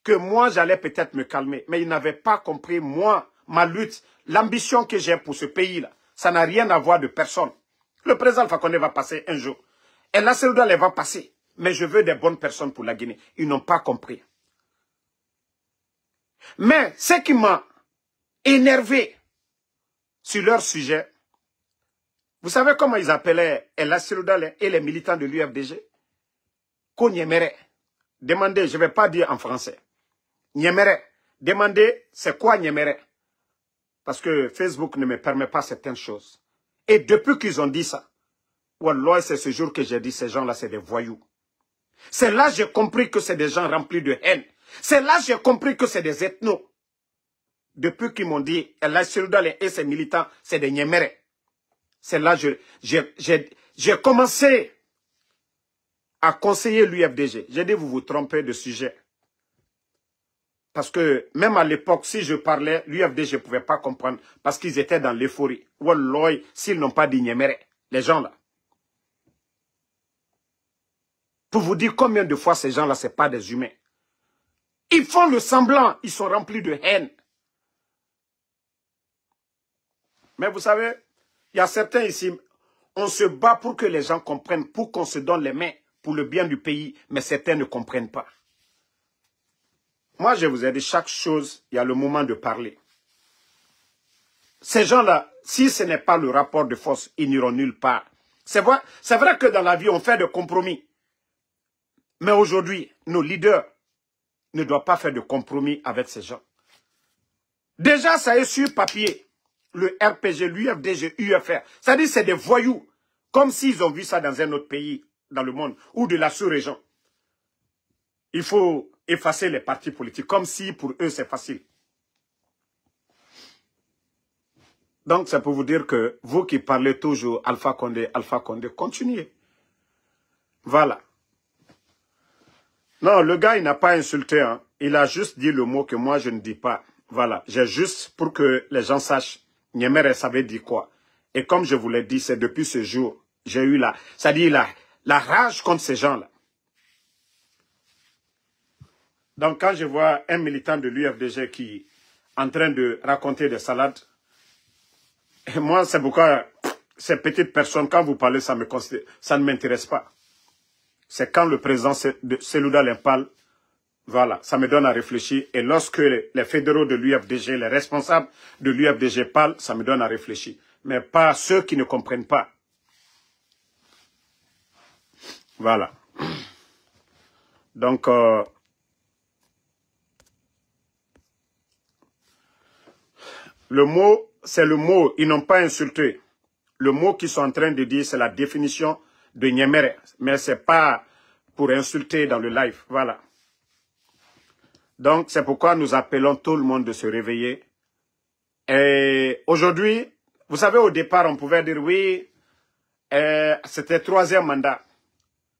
que moi, j'allais peut-être me calmer. Mais ils n'avaient pas compris, moi, ma lutte, l'ambition que j'ai pour ce pays-là. Ça n'a rien à voir de personne. Le président Alpha Condé va passer un jour. El Hassan Dale va passer. Mais je veux des bonnes personnes pour la Guinée. Ils n'ont pas compris. Mais ce qui m'a énervé sur leur sujet, vous savez comment ils appelaient El Hassan Dale et les militants de l'UFDG? Konyemere. Demandez, je ne vais pas dire en français. Nyemere. Demandez, c'est quoi Nyemere? Parce que Facebook ne me permet pas certaines choses. Et depuis qu'ils ont dit ça, wallah, c'est ce jour que j'ai dit, ces gens-là, c'est des voyous. C'est là que j'ai compris que c'est des gens remplis de haine. C'est là que j'ai compris que c'est des ethnos. Depuis qu'ils m'ont dit, El Hassan Dale et ses militants, c'est des Nyemere. C'est là que j'ai commencé à conseiller l'UFDG. J'ai dit, vous vous trompez de sujet. Parce que même à l'époque, si je parlais, l'UFDG ne pouvait pas comprendre parce qu'ils étaient dans l'euphorie. Wallah, s'ils n'ont pas dit Nyemere, les gens là. Pour vous dire combien de fois ces gens-là, ce n'est pas des humains. Ils font le semblant, ils sont remplis de haine. Mais vous savez, il y a certains ici, on se bat pour que les gens comprennent, pour qu'on se donne les mains pour le bien du pays, mais certains ne comprennent pas. Moi, je vous ai dit, chaque chose, il y a le moment de parler. Ces gens-là, si ce n'est pas le rapport de force, ils n'iront nulle part. C'est vrai que dans la vie, on fait des compromis. Mais aujourd'hui, nos leaders ne doivent pas faire de compromis avec ces gens. Déjà, ça est sur papier. Le RPG, l'UFDG, UFR. C'est-à-dire c'est des voyous. Comme s'ils ont vu ça dans un autre pays, dans le monde, ou de la sous-région. Il faut effacer les partis politiques, comme si pour eux c'est facile. Donc c'est pour vous dire que vous qui parlez toujours Alpha Condé, continuez. Voilà. Non, le gars il n'a pas insulté, hein. Il a juste dit le mot que moi je ne dis pas. Voilà, j'ai juste pour que les gens sachent, Nyemere savait dire quoi. Et comme je vous l'ai dit, c'est depuis ce jour, j'ai eu la rage contre ces gens-là. Donc, quand je vois un militant de l'UFDG qui est en train de raconter des salades, et moi, c'est pourquoi ces petites personnes, quand vous parlez, ça ne m'intéresse pas. C'est quand le président Cellou Dalein parle, voilà, ça me donne à réfléchir. Et lorsque les fédéraux de l'UFDG, les responsables de l'UFDG parlent, ça me donne à réfléchir. Mais pas ceux qui ne comprennent pas. Voilà. Donc, le mot, c'est le mot, ils n'ont pas insulté. Le mot qu'ils sont en train de dire, c'est la définition de Nyemere. Mais ce n'est pas pour insulter dans le live. Voilà. Donc, c'est pourquoi nous appelons tout le monde de se réveiller. Et aujourd'hui, vous savez, au départ, on pouvait dire oui, c'était 3e mandat.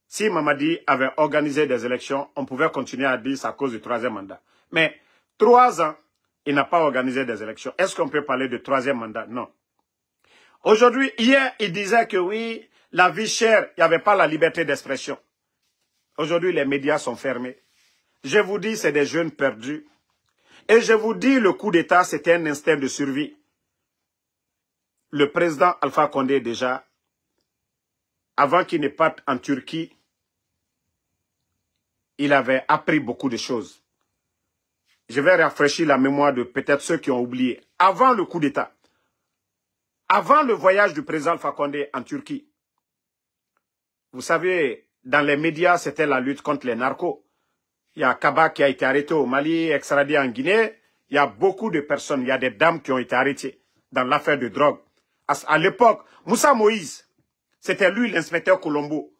Si Mamadi avait organisé des élections, on pouvait continuer à dire c'est à cause du 3e mandat. Mais 3 ans, il n'a pas organisé des élections. Est-ce qu'on peut parler de 3e mandat? Non. Aujourd'hui, hier, il disait que oui, la vie chère, il n'y avait pas la liberté d'expression. Aujourd'hui, les médias sont fermés. Je vous dis, c'est des jeunes perdus. Et je vous dis, le coup d'État, c'était un instinct de survie. Le président Alpha Condé, déjà, avant qu'il ne parte en Turquie, il avait appris beaucoup de choses. Je vais rafraîchir la mémoire de peut-être ceux qui ont oublié. Avant le coup d'État, avant le voyage du président Alpha Condé en Turquie, vous savez, dans les médias, c'était la lutte contre les narcos. Il y a Kaba qui a été arrêté au Mali, extradé en Guinée. Il y a beaucoup de personnes, il y a des dames qui ont été arrêtées dans l'affaire de drogue. À l'époque, Moussa Moïse, c'était lui l'inspecteur Colombo.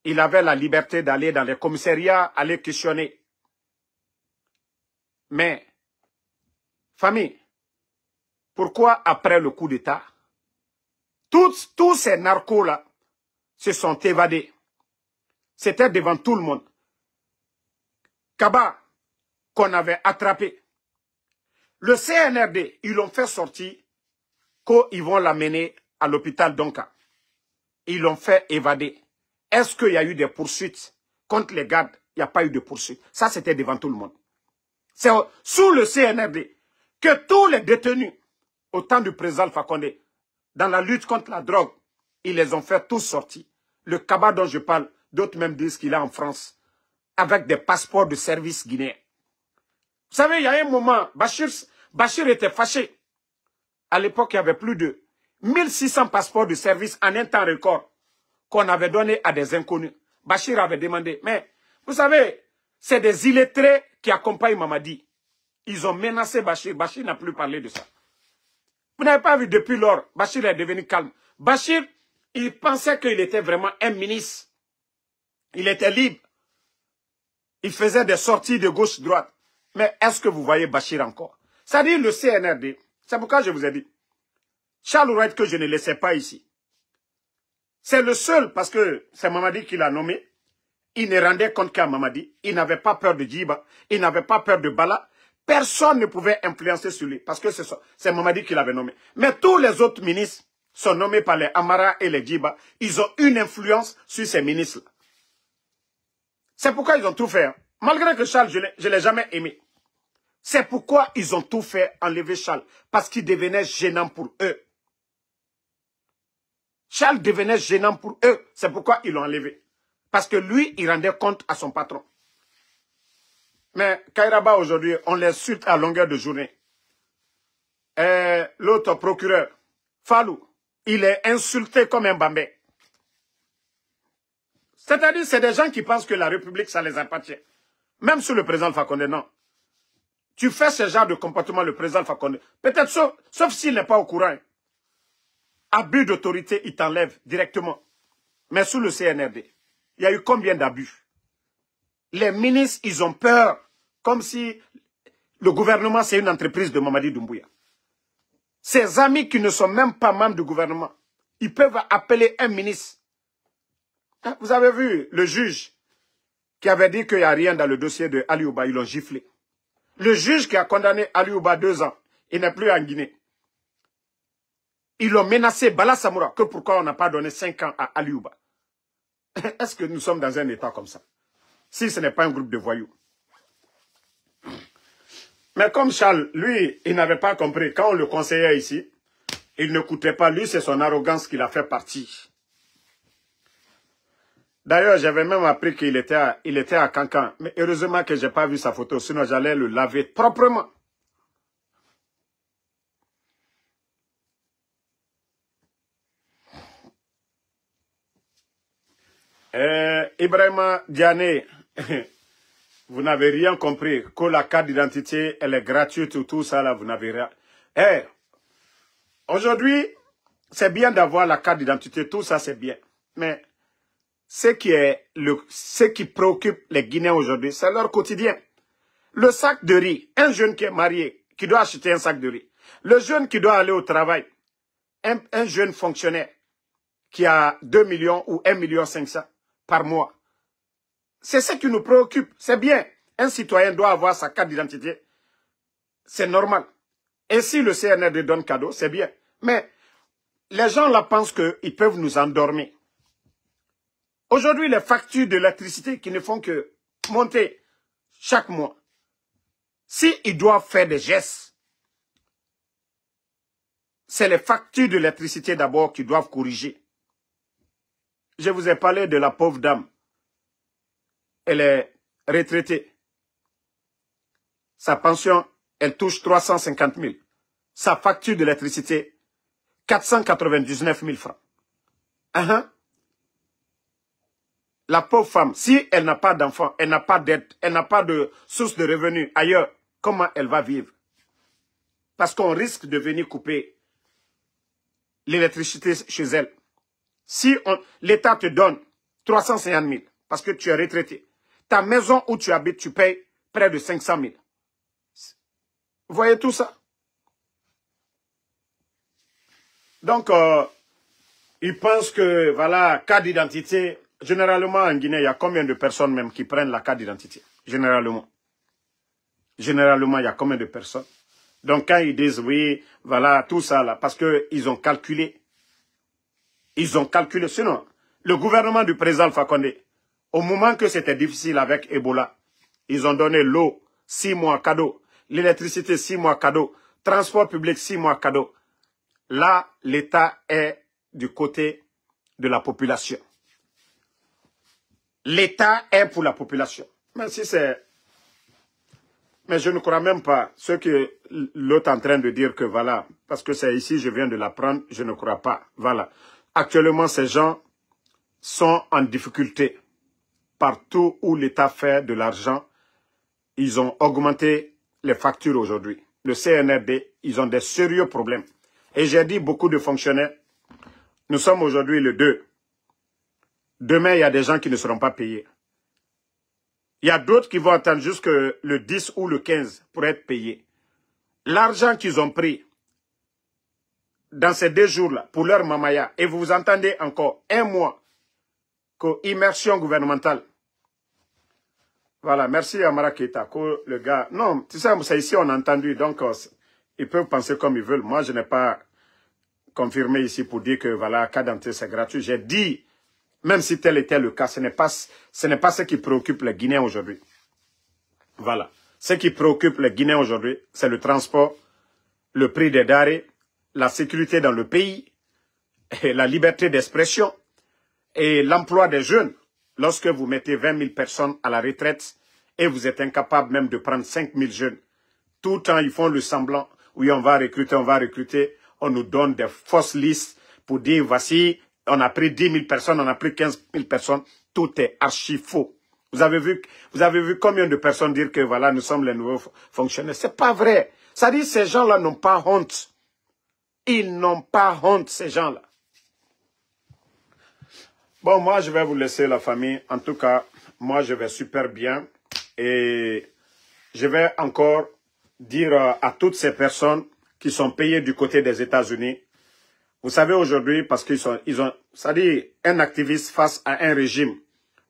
Il avait la liberté d'aller dans les commissariats, aller questionner. Mais, Famille, pourquoi après le coup d'État, tous ces narcos-là se sont évadés? C'était devant tout le monde. Kaba, qu'on avait attrapé. Le CNRD, ils l'ont fait sortir quand ils vont l'amener à l'hôpital Donka. Ils l'ont fait évader. Est-ce qu'il y a eu des poursuites contre les gardes? Il n'y a pas eu de poursuites. Ça, c'était devant tout le monde. C'est sous le CNRD que tous les détenus, au temps du président Alpha Condé, dans la lutte contre la drogue, ils les ont fait tous sortir. Le Kaba dont je parle, d'autres même disent qu'il est en France, avec des passeports de service guinéens. Vous savez, il y a un moment, Bachir était fâché. À l'époque, il y avait plus de 1600 passeports de service en un temps record qu'on avait donné à des inconnus. Bachir avait demandé, mais vous savez, c'est des illettrés qui accompagnent Mamadi. Ils ont menacé Bachir. Bachir n'a plus parlé de ça. Vous n'avez pas vu depuis lors, Bachir est devenu calme. Bachir, il pensait qu'il était vraiment un ministre. Il était libre. Il faisait des sorties de gauche-droite. Mais est-ce que vous voyez Bachir encore? C'est-à-dire le CNRD. C'est pourquoi je vous ai dit. Charles Wright que je ne laissais pas ici. C'est le seul, parce que c'est Mamadi qui l'a nommé. Il ne rendait compte qu'à Mamadi. Il n'avait pas peur de Djiba. Il n'avait pas peur de Bala. Personne ne pouvait influencer sur lui. Parce que c'est Mamadi qui l'avait nommé. Mais tous les autres ministres sont nommés par les Amara et les Djiba. Ils ont une influence sur ces ministres-là. C'est pourquoi ils ont tout fait. Hein. Malgré que Charles, je ne l'ai jamais aimé. C'est pourquoi ils ont tout fait enlever Charles. Parce qu'il devenait gênant pour eux. Charles devenait gênant pour eux. C'est pourquoi ils l'ont enlevé. Parce que lui, il rendait compte à son patron. Mais Kairaba, aujourd'hui, on l'insulte à longueur de journée. L'autre procureur, Fallou, il est insulté comme un bambé. C'est-à-dire, c'est des gens qui pensent que la République, ça les appartient. Même sur le président Alpha Condé, non. Tu fais ce genre de comportement, le président Alpha Condé. Peut-être sauf s'il n'est pas au courant. Abus d'autorité, il t'enlève directement. Mais sous le CNRD, il y a eu combien d'abus? Les ministres, ils ont peur. Comme si le gouvernement, c'est une entreprise de Mamadi Doumbouya. Ses amis qui ne sont même pas membres du gouvernement, ils peuvent appeler un ministre. Vous avez vu le juge qui avait dit qu'il n'y a rien dans le dossier de Ali Ouba, ils l'ont giflé. Le juge qui a condamné Ali Ouba 2 ans, il n'est plus en Guinée. Ils l'ont menacé, Bala Samoura, que pourquoi on n'a pas donné 5 ans à Ali Ouba. Est-ce que nous sommes dans un état comme ça? Si ce n'est pas un groupe de voyous. Mais comme Charles, lui, il n'avait pas compris. Quand on le conseillait ici, il ne coûtait pas. Lui, c'est son arrogance qui l'a fait partir. D'ailleurs, j'avais même appris qu'il était à Cancan. Mais heureusement que je n'ai pas vu sa photo. Sinon, j'allais le laver proprement. Ibrahima Diané, vous n'avez rien compris. Que la carte d'identité, elle est gratuite ou tout ça, là, vous n'avez rien. Aujourd'hui, c'est bien d'avoir la carte d'identité, tout ça, c'est bien. Mais ce qui préoccupe les Guinéens aujourd'hui, c'est leur quotidien. Le sac de riz, un jeune qui est marié, qui doit acheter un sac de riz. Le jeune qui doit aller au travail, un jeune fonctionnaire qui a 2 millions ou 1,5 million par mois. C'est ce qui nous préoccupe. C'est bien. Un citoyen doit avoir sa carte d'identité. C'est normal. Et si le CNRD donne cadeau, c'est bien. Mais les gens là pensent qu'ils peuvent nous endormir. Aujourd'hui, les factures d'électricité qui ne font que monter chaque mois, s'ils doivent faire des gestes, c'est les factures d'électricité d'abord qui doivent corriger. Je vous ai parlé de la pauvre dame. Elle est retraitée. Sa pension, elle touche 350 000. Sa facture d'électricité, 499 000 francs. La pauvre femme, si elle n'a pas d'enfant, elle n'a pas d'aide, elle n'a pas de source de revenus ailleurs, comment elle va vivre? Parce qu'on risque de venir couper l'électricité chez elle. Si l'État te donne 350 000 parce que tu es retraité, ta maison où tu habites, tu payes près de 500 000. Vous voyez tout ça? Donc, ils pensent que, voilà, carte d'identité, généralement en Guinée, il y a combien de personnes même qui prennent la carte d'identité? Généralement. Généralement, il y a combien de personnes? Donc, quand ils disent, oui, voilà, tout ça, là, parce qu'ils ont calculé. Ils ont calculé. Sinon, le gouvernement du président Alpha Condé, au moment que c'était difficile avec Ebola, ils ont donné l'eau, 6 mois cadeau, l'électricité, 6 mois cadeau, transport public, 6 mois cadeau. Là, l'État est du côté de la population. L'État est pour la population. Mais si c'est... Mais je ne crois même pas ce que l'autre est en train de dire que voilà, parce que c'est ici, je viens de l'apprendre, je ne crois pas. Voilà. Actuellement, ces gens sont en difficulté. Partout où l'État fait de l'argent, ils ont augmenté les factures aujourd'hui. Le CNRD, ils ont des sérieux problèmes. Et j'ai dit beaucoup de fonctionnaires, nous sommes aujourd'hui le 2. Demain, il y a des gens qui ne seront pas payés. Il y a d'autres qui vont attendre jusque le 10 ou le 15 pour être payés. L'argent qu'ils ont pris dans ces 2 jours-là pour leur mamaya, et vous entendez encore 1 mois qu'immersion gouvernementale. Voilà, merci à Amara Keita, le gars. Non, tu sais, c'est ici on a entendu, donc ils peuvent penser comme ils veulent. Moi, je n'ai pas confirmé ici pour dire que voilà, cas d'entrée c'est gratuit. J'ai dit, même si tel était le cas, ce n'est pas ce qui préoccupe les Guinéens aujourd'hui. Voilà. Ce qui préoccupe les Guinéens aujourd'hui, c'est le transport, le prix des denrées, la sécurité dans le pays, et la liberté d'expression et l'emploi des jeunes. Lorsque vous mettez 20 000 personnes à la retraite et vous êtes incapable même de prendre 5 000 jeunes, tout le temps ils font le semblant, oui on va recruter, on nous donne des fausses listes pour dire voici, on a pris 10 000 personnes, on a pris 15 000 personnes, tout est archi faux. Vous avez vu combien de personnes dire que voilà, nous sommes les nouveaux fonctionnaires? C'est pas vrai. Ça dit ces gens-là n'ont pas honte. Ils n'ont pas honte, ces gens-là. Bon, moi, je vais vous laisser la famille. En tout cas, moi, je vais super bien. Et je vais encore dire à toutes ces personnes qui sont payées du côté des États-Unis, vous savez aujourd'hui, parce qu'ils ont, c'est-à-dire un activiste face à un régime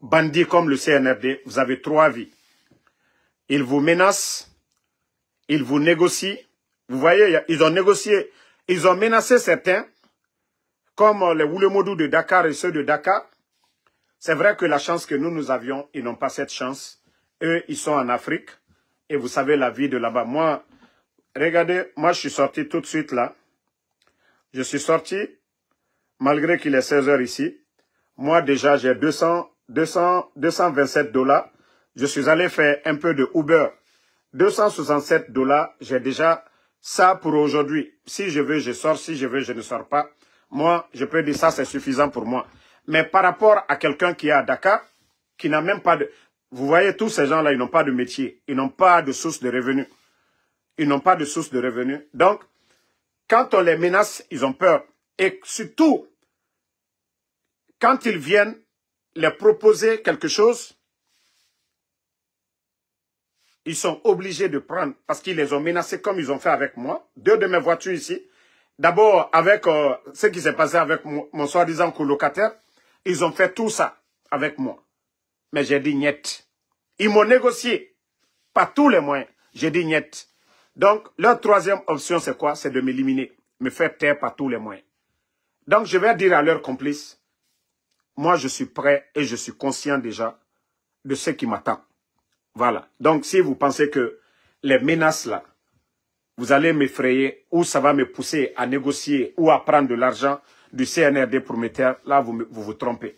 bandit comme le CNRD, vous avez 3 vies. Ils vous menacent, ils vous négocient. Vous voyez, ils ont négocié, ils ont menacé certains, comme les Woulemodou de Dakar et ceux de Dakar. C'est vrai que la chance que nous avions, ils n'ont pas cette chance. Eux, ils sont en Afrique. Et vous savez la vie de là-bas. Moi, regardez, moi je suis sorti tout de suite là. Je suis sorti, malgré qu'il est 16 h ici. Moi déjà, j'ai 227 $. Je suis allé faire un peu de Uber. 267 $, j'ai déjà ça pour aujourd'hui. Si je veux, je sors. Si je veux, je ne sors pas. Moi, je peux dire ça, c'est suffisant pour moi. Mais par rapport à quelqu'un qui est à Dakar, qui n'a même pas de... Vous voyez, tous ces gens-là, ils n'ont pas de métier. Ils n'ont pas de source de revenus. Ils n'ont pas de source de revenus. Donc, quand on les menace, ils ont peur. Et surtout, quand ils viennent les proposer quelque chose, ils sont obligés de prendre, parce qu'ils les ont menacés comme ils ont fait avec moi. 2 de mes voitures ici. D'abord, avec ce qui s'est passé avec mon soi-disant colocataire, ils ont fait tout ça avec moi. Mais j'ai dit niet. Ils m'ont négocié par tous les moyens. J'ai dit niet. Donc, leur 3e option, c'est quoi? C'est de m'éliminer, me faire taire par tous les moyens. Donc, je vais dire à leurs complices, moi, je suis prêt et je suis conscient déjà de ce qui m'attend. Voilà. Donc, si vous pensez que les menaces là, vous allez m'effrayer ou ça va me pousser à négocier ou à prendre de l'argent du CNRD pour me taire, là, vous vous trompez.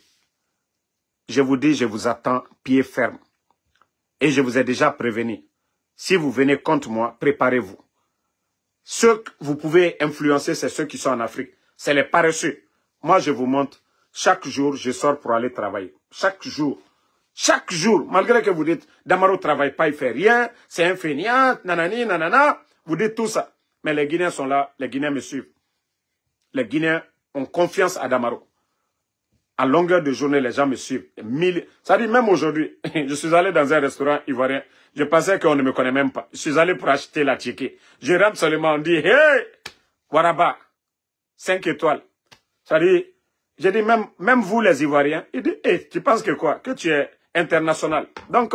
Je vous dis, je vous attends pied ferme. Et je vous ai déjà prévenu. Si vous venez contre moi, préparez-vous. Ceux que vous pouvez influencer, c'est ceux qui sont en Afrique. C'est les paresseux. Moi, je vous montre. Chaque jour, je sors pour aller travailler. Chaque jour. Chaque jour. Malgré que vous dites, Damaro ne travaille pas, il ne fait rien. C'est un fainéant, nanani, nanana. Vous dites tout ça. Mais les Guinéens sont là. Les Guinéens me suivent. Les Guinéens ont confiance à Damaro. À longueur de journée, les gens me suivent. Ça dit, même aujourd'hui, je suis allé dans un restaurant ivoirien. Je pensais qu'on ne me connaît même pas. Je suis allé pour acheter la ticket. Je rentre seulement, on dit, hey, Waraba, 5 étoiles. C'est-à-dire, j'ai dit, même vous les Ivoiriens, il dit, hey, tu penses que quoi? Que tu es international. Donc,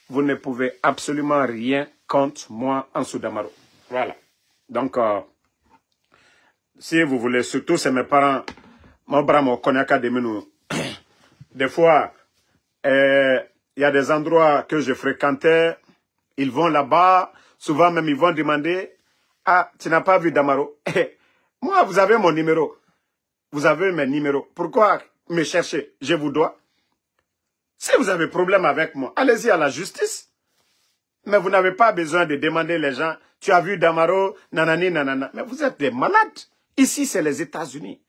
vous ne pouvez absolument rien contre moi en Soudamaro. Voilà. Donc, si vous voulez, surtout c'est mes parents, mon bras me connaît qu'à des minutes. Des fois, il y a des endroits que je fréquentais, ils vont là-bas, souvent même ils vont demander, ah, tu n'as pas vu Damaro? Moi, vous avez mon numéro. Vous avez mes numéros. Pourquoi me chercher? Je vous dois. Si vous avez problème avec moi, allez-y à la justice. Mais vous n'avez pas besoin de demander les gens, tu as vu Damaro, nanani, nanana. Mais vous êtes des malades. Ici, c'est les États-Unis.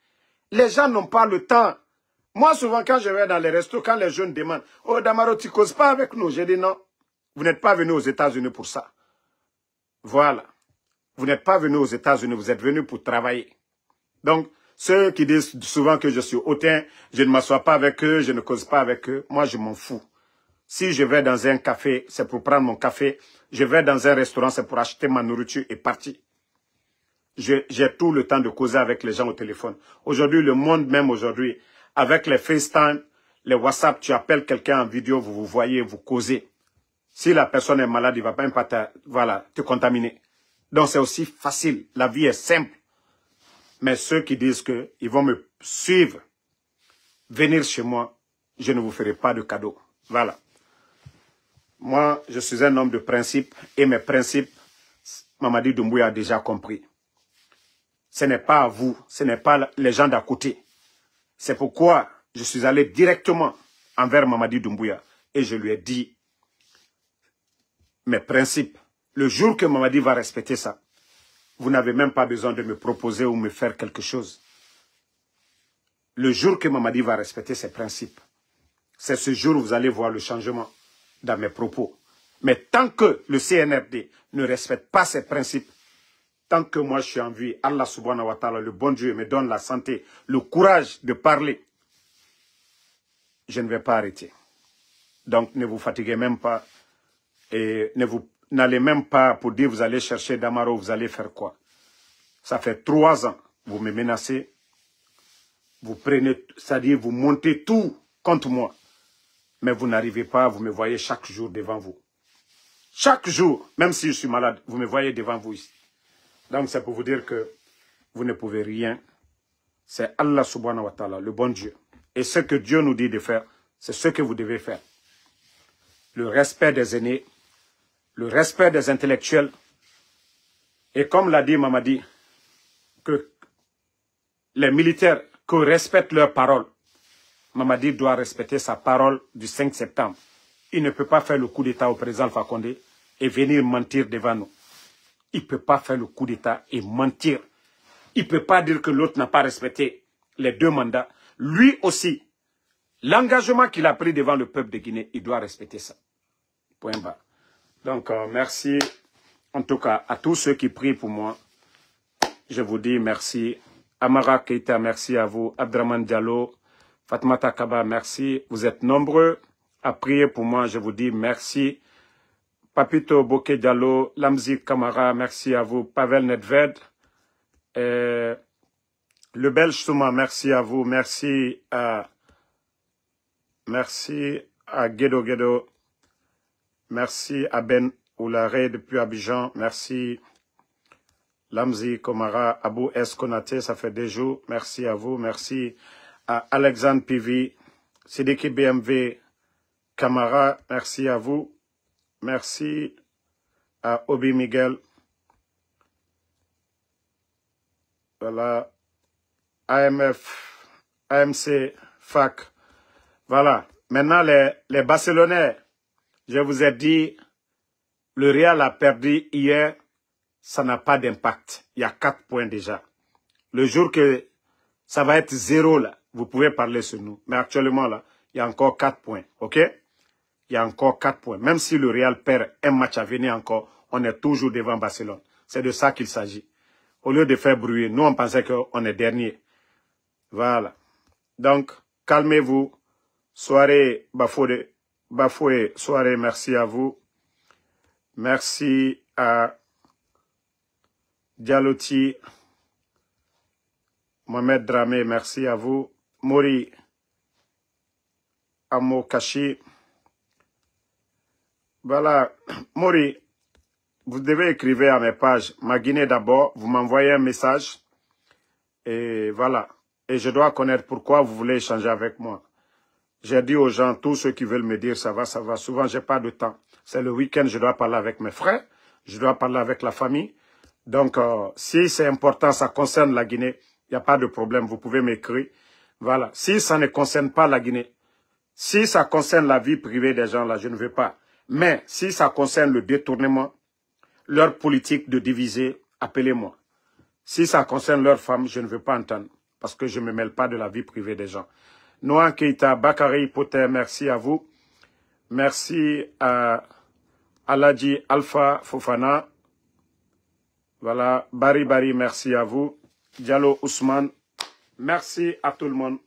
Les gens n'ont pas le temps. Moi, souvent, quand je vais dans les restos, quand les jeunes demandent, oh Damaro, tu causes pas avec nous? J'ai dit non. Vous n'êtes pas venu aux États-Unis pour ça. Voilà. Vous n'êtes pas venu aux États-Unis, vous êtes venu pour travailler. Donc, ceux qui disent souvent que je suis hautain, je ne m'assois pas avec eux, je ne cause pas avec eux, moi je m'en fous. Si je vais dans un café, c'est pour prendre mon café. Je vais dans un restaurant, c'est pour acheter ma nourriture et partir. J'ai tout le temps de causer avec les gens au téléphone. Aujourd'hui, le monde même aujourd'hui, avec les FaceTime, les WhatsApp, tu appelles quelqu'un en vidéo, vous vous voyez, vous causez. Si la personne est malade, il ne va pas même pas te contaminer. Donc c'est aussi facile. La vie est simple. Mais ceux qui disent qu'ils vont me suivre, venir chez moi, je ne vous ferai pas de cadeau. Voilà. Moi, je suis un homme de principe et mes principes, Mamadi Doumbouya a déjà compris. Ce n'est pas à vous, ce n'est pas les gens d'à côté. C'est pourquoi je suis allé directement envers Mamadi Doumbouya et je lui ai dit mes principes. Le jour que Mamadi va respecter ça, vous n'avez même pas besoin de me proposer ou me faire quelque chose. Le jour que Mamadi va respecter ses principes, c'est ce jour où vous allez voir le changement dans mes propos. Mais tant que le CNRD ne respecte pas ses principes, tant que moi je suis en vie, Allah subhanahu wa ta'ala, le bon Dieu, me donne la santé, le courage de parler, je ne vais pas arrêter. Donc ne vous fatiguez même pas et n'allez même pas pour dire vous allez chercher Damaro, vous allez faire quoi? Ça fait 3 ans, vous me menacez, vous prenez, c'est-à-dire vous montez tout contre moi. Mais vous n'arrivez pas, vous me voyez chaque jour devant vous. Chaque jour, même si je suis malade, vous me voyez devant vous ici. Donc c'est pour vous dire que vous ne pouvez rien. C'est Allah subhanahu wa ta'ala, le bon Dieu. Et ce que Dieu nous dit de faire, c'est ce que vous devez faire. Le respect des aînés, le respect des intellectuels. Et comme l'a dit Mamadi, que les militaires que respectent leurs paroles, Mamadi doit respecter sa parole du 5 septembre. Il ne peut pas faire le coup d'État au président Alpha Condé et venir mentir devant nous. Il ne peut pas faire le coup d'État et mentir. Il ne peut pas dire que l'autre n'a pas respecté les 2 mandats. Lui aussi, l'engagement qu'il a pris devant le peuple de Guinée, il doit respecter ça. Point barre. Donc, merci en tout cas à tous ceux qui prient pour moi. Je vous dis merci. Amara Keita, merci à vous. Abdraman Diallo, Fatmata Kaba, merci. Vous êtes nombreux à prier pour moi. Je vous dis merci. Papito Bokeh Diallo, Lamzi Kamara, merci à vous. Pavel Nedved, le Belge Souma, merci à vous. Merci à Gedo Gedo. Merci à Ben Oulare depuis Abidjan. Merci Lamzi Komara, Abou S. Konaté, ça fait 2 jours. Merci à vous. Merci à Alexandre Pivi, Sidiki BMW Kamara, merci à vous. Merci à Obi Miguel. Voilà. AMC, FAC. Voilà. Maintenant, les Barcelonais, je vous ai dit, le Real a perdu hier, ça n'a pas d'impact. Il y a 4 points déjà. Le jour que ça va être 0, là, vous pouvez parler sur nous. Mais actuellement, là, il y a encore 4 points. OK? Il y a encore 4 points. Même si le Real perd un match à venir encore, on est toujours devant Barcelone. C'est de ça qu'il s'agit. Au lieu de faire bruit, nous, on pensait qu'on est dernier. Voilà. Donc, calmez-vous. Soirée Bafoué, soirée, merci à vous. Merci à Dialoti. Mohamed Dramé, merci à vous. Mori Amokashi. Voilà, Mori, vous devez écrire à mes pages. Ma Guinée d'abord, vous m'envoyez un message. Et voilà. Et je dois connaître pourquoi vous voulez échanger avec moi. J'ai dit aux gens, tous ceux qui veulent me dire ça va, ça va. Souvent, j'ai pas de temps. C'est le week-end, je dois parler avec mes frères. Je dois parler avec la famille. Donc, si c'est important, ça concerne la Guinée, il n'y a pas de problème. Vous pouvez m'écrire. Voilà. Si ça ne concerne pas la Guinée, si ça concerne la vie privée des gens, là, je ne veux pas. Mais si ça concerne le détournement, leur politique de diviser, appelez-moi. Si ça concerne leurs femmes, je ne veux pas entendre. Parce que je ne me mêle pas de la vie privée des gens. Noah Keita, Bakary Potter, merci à vous. Merci à Aladji Alpha Fofana. Voilà, Bari, merci à vous. Diallo Ousmane, merci à tout le monde.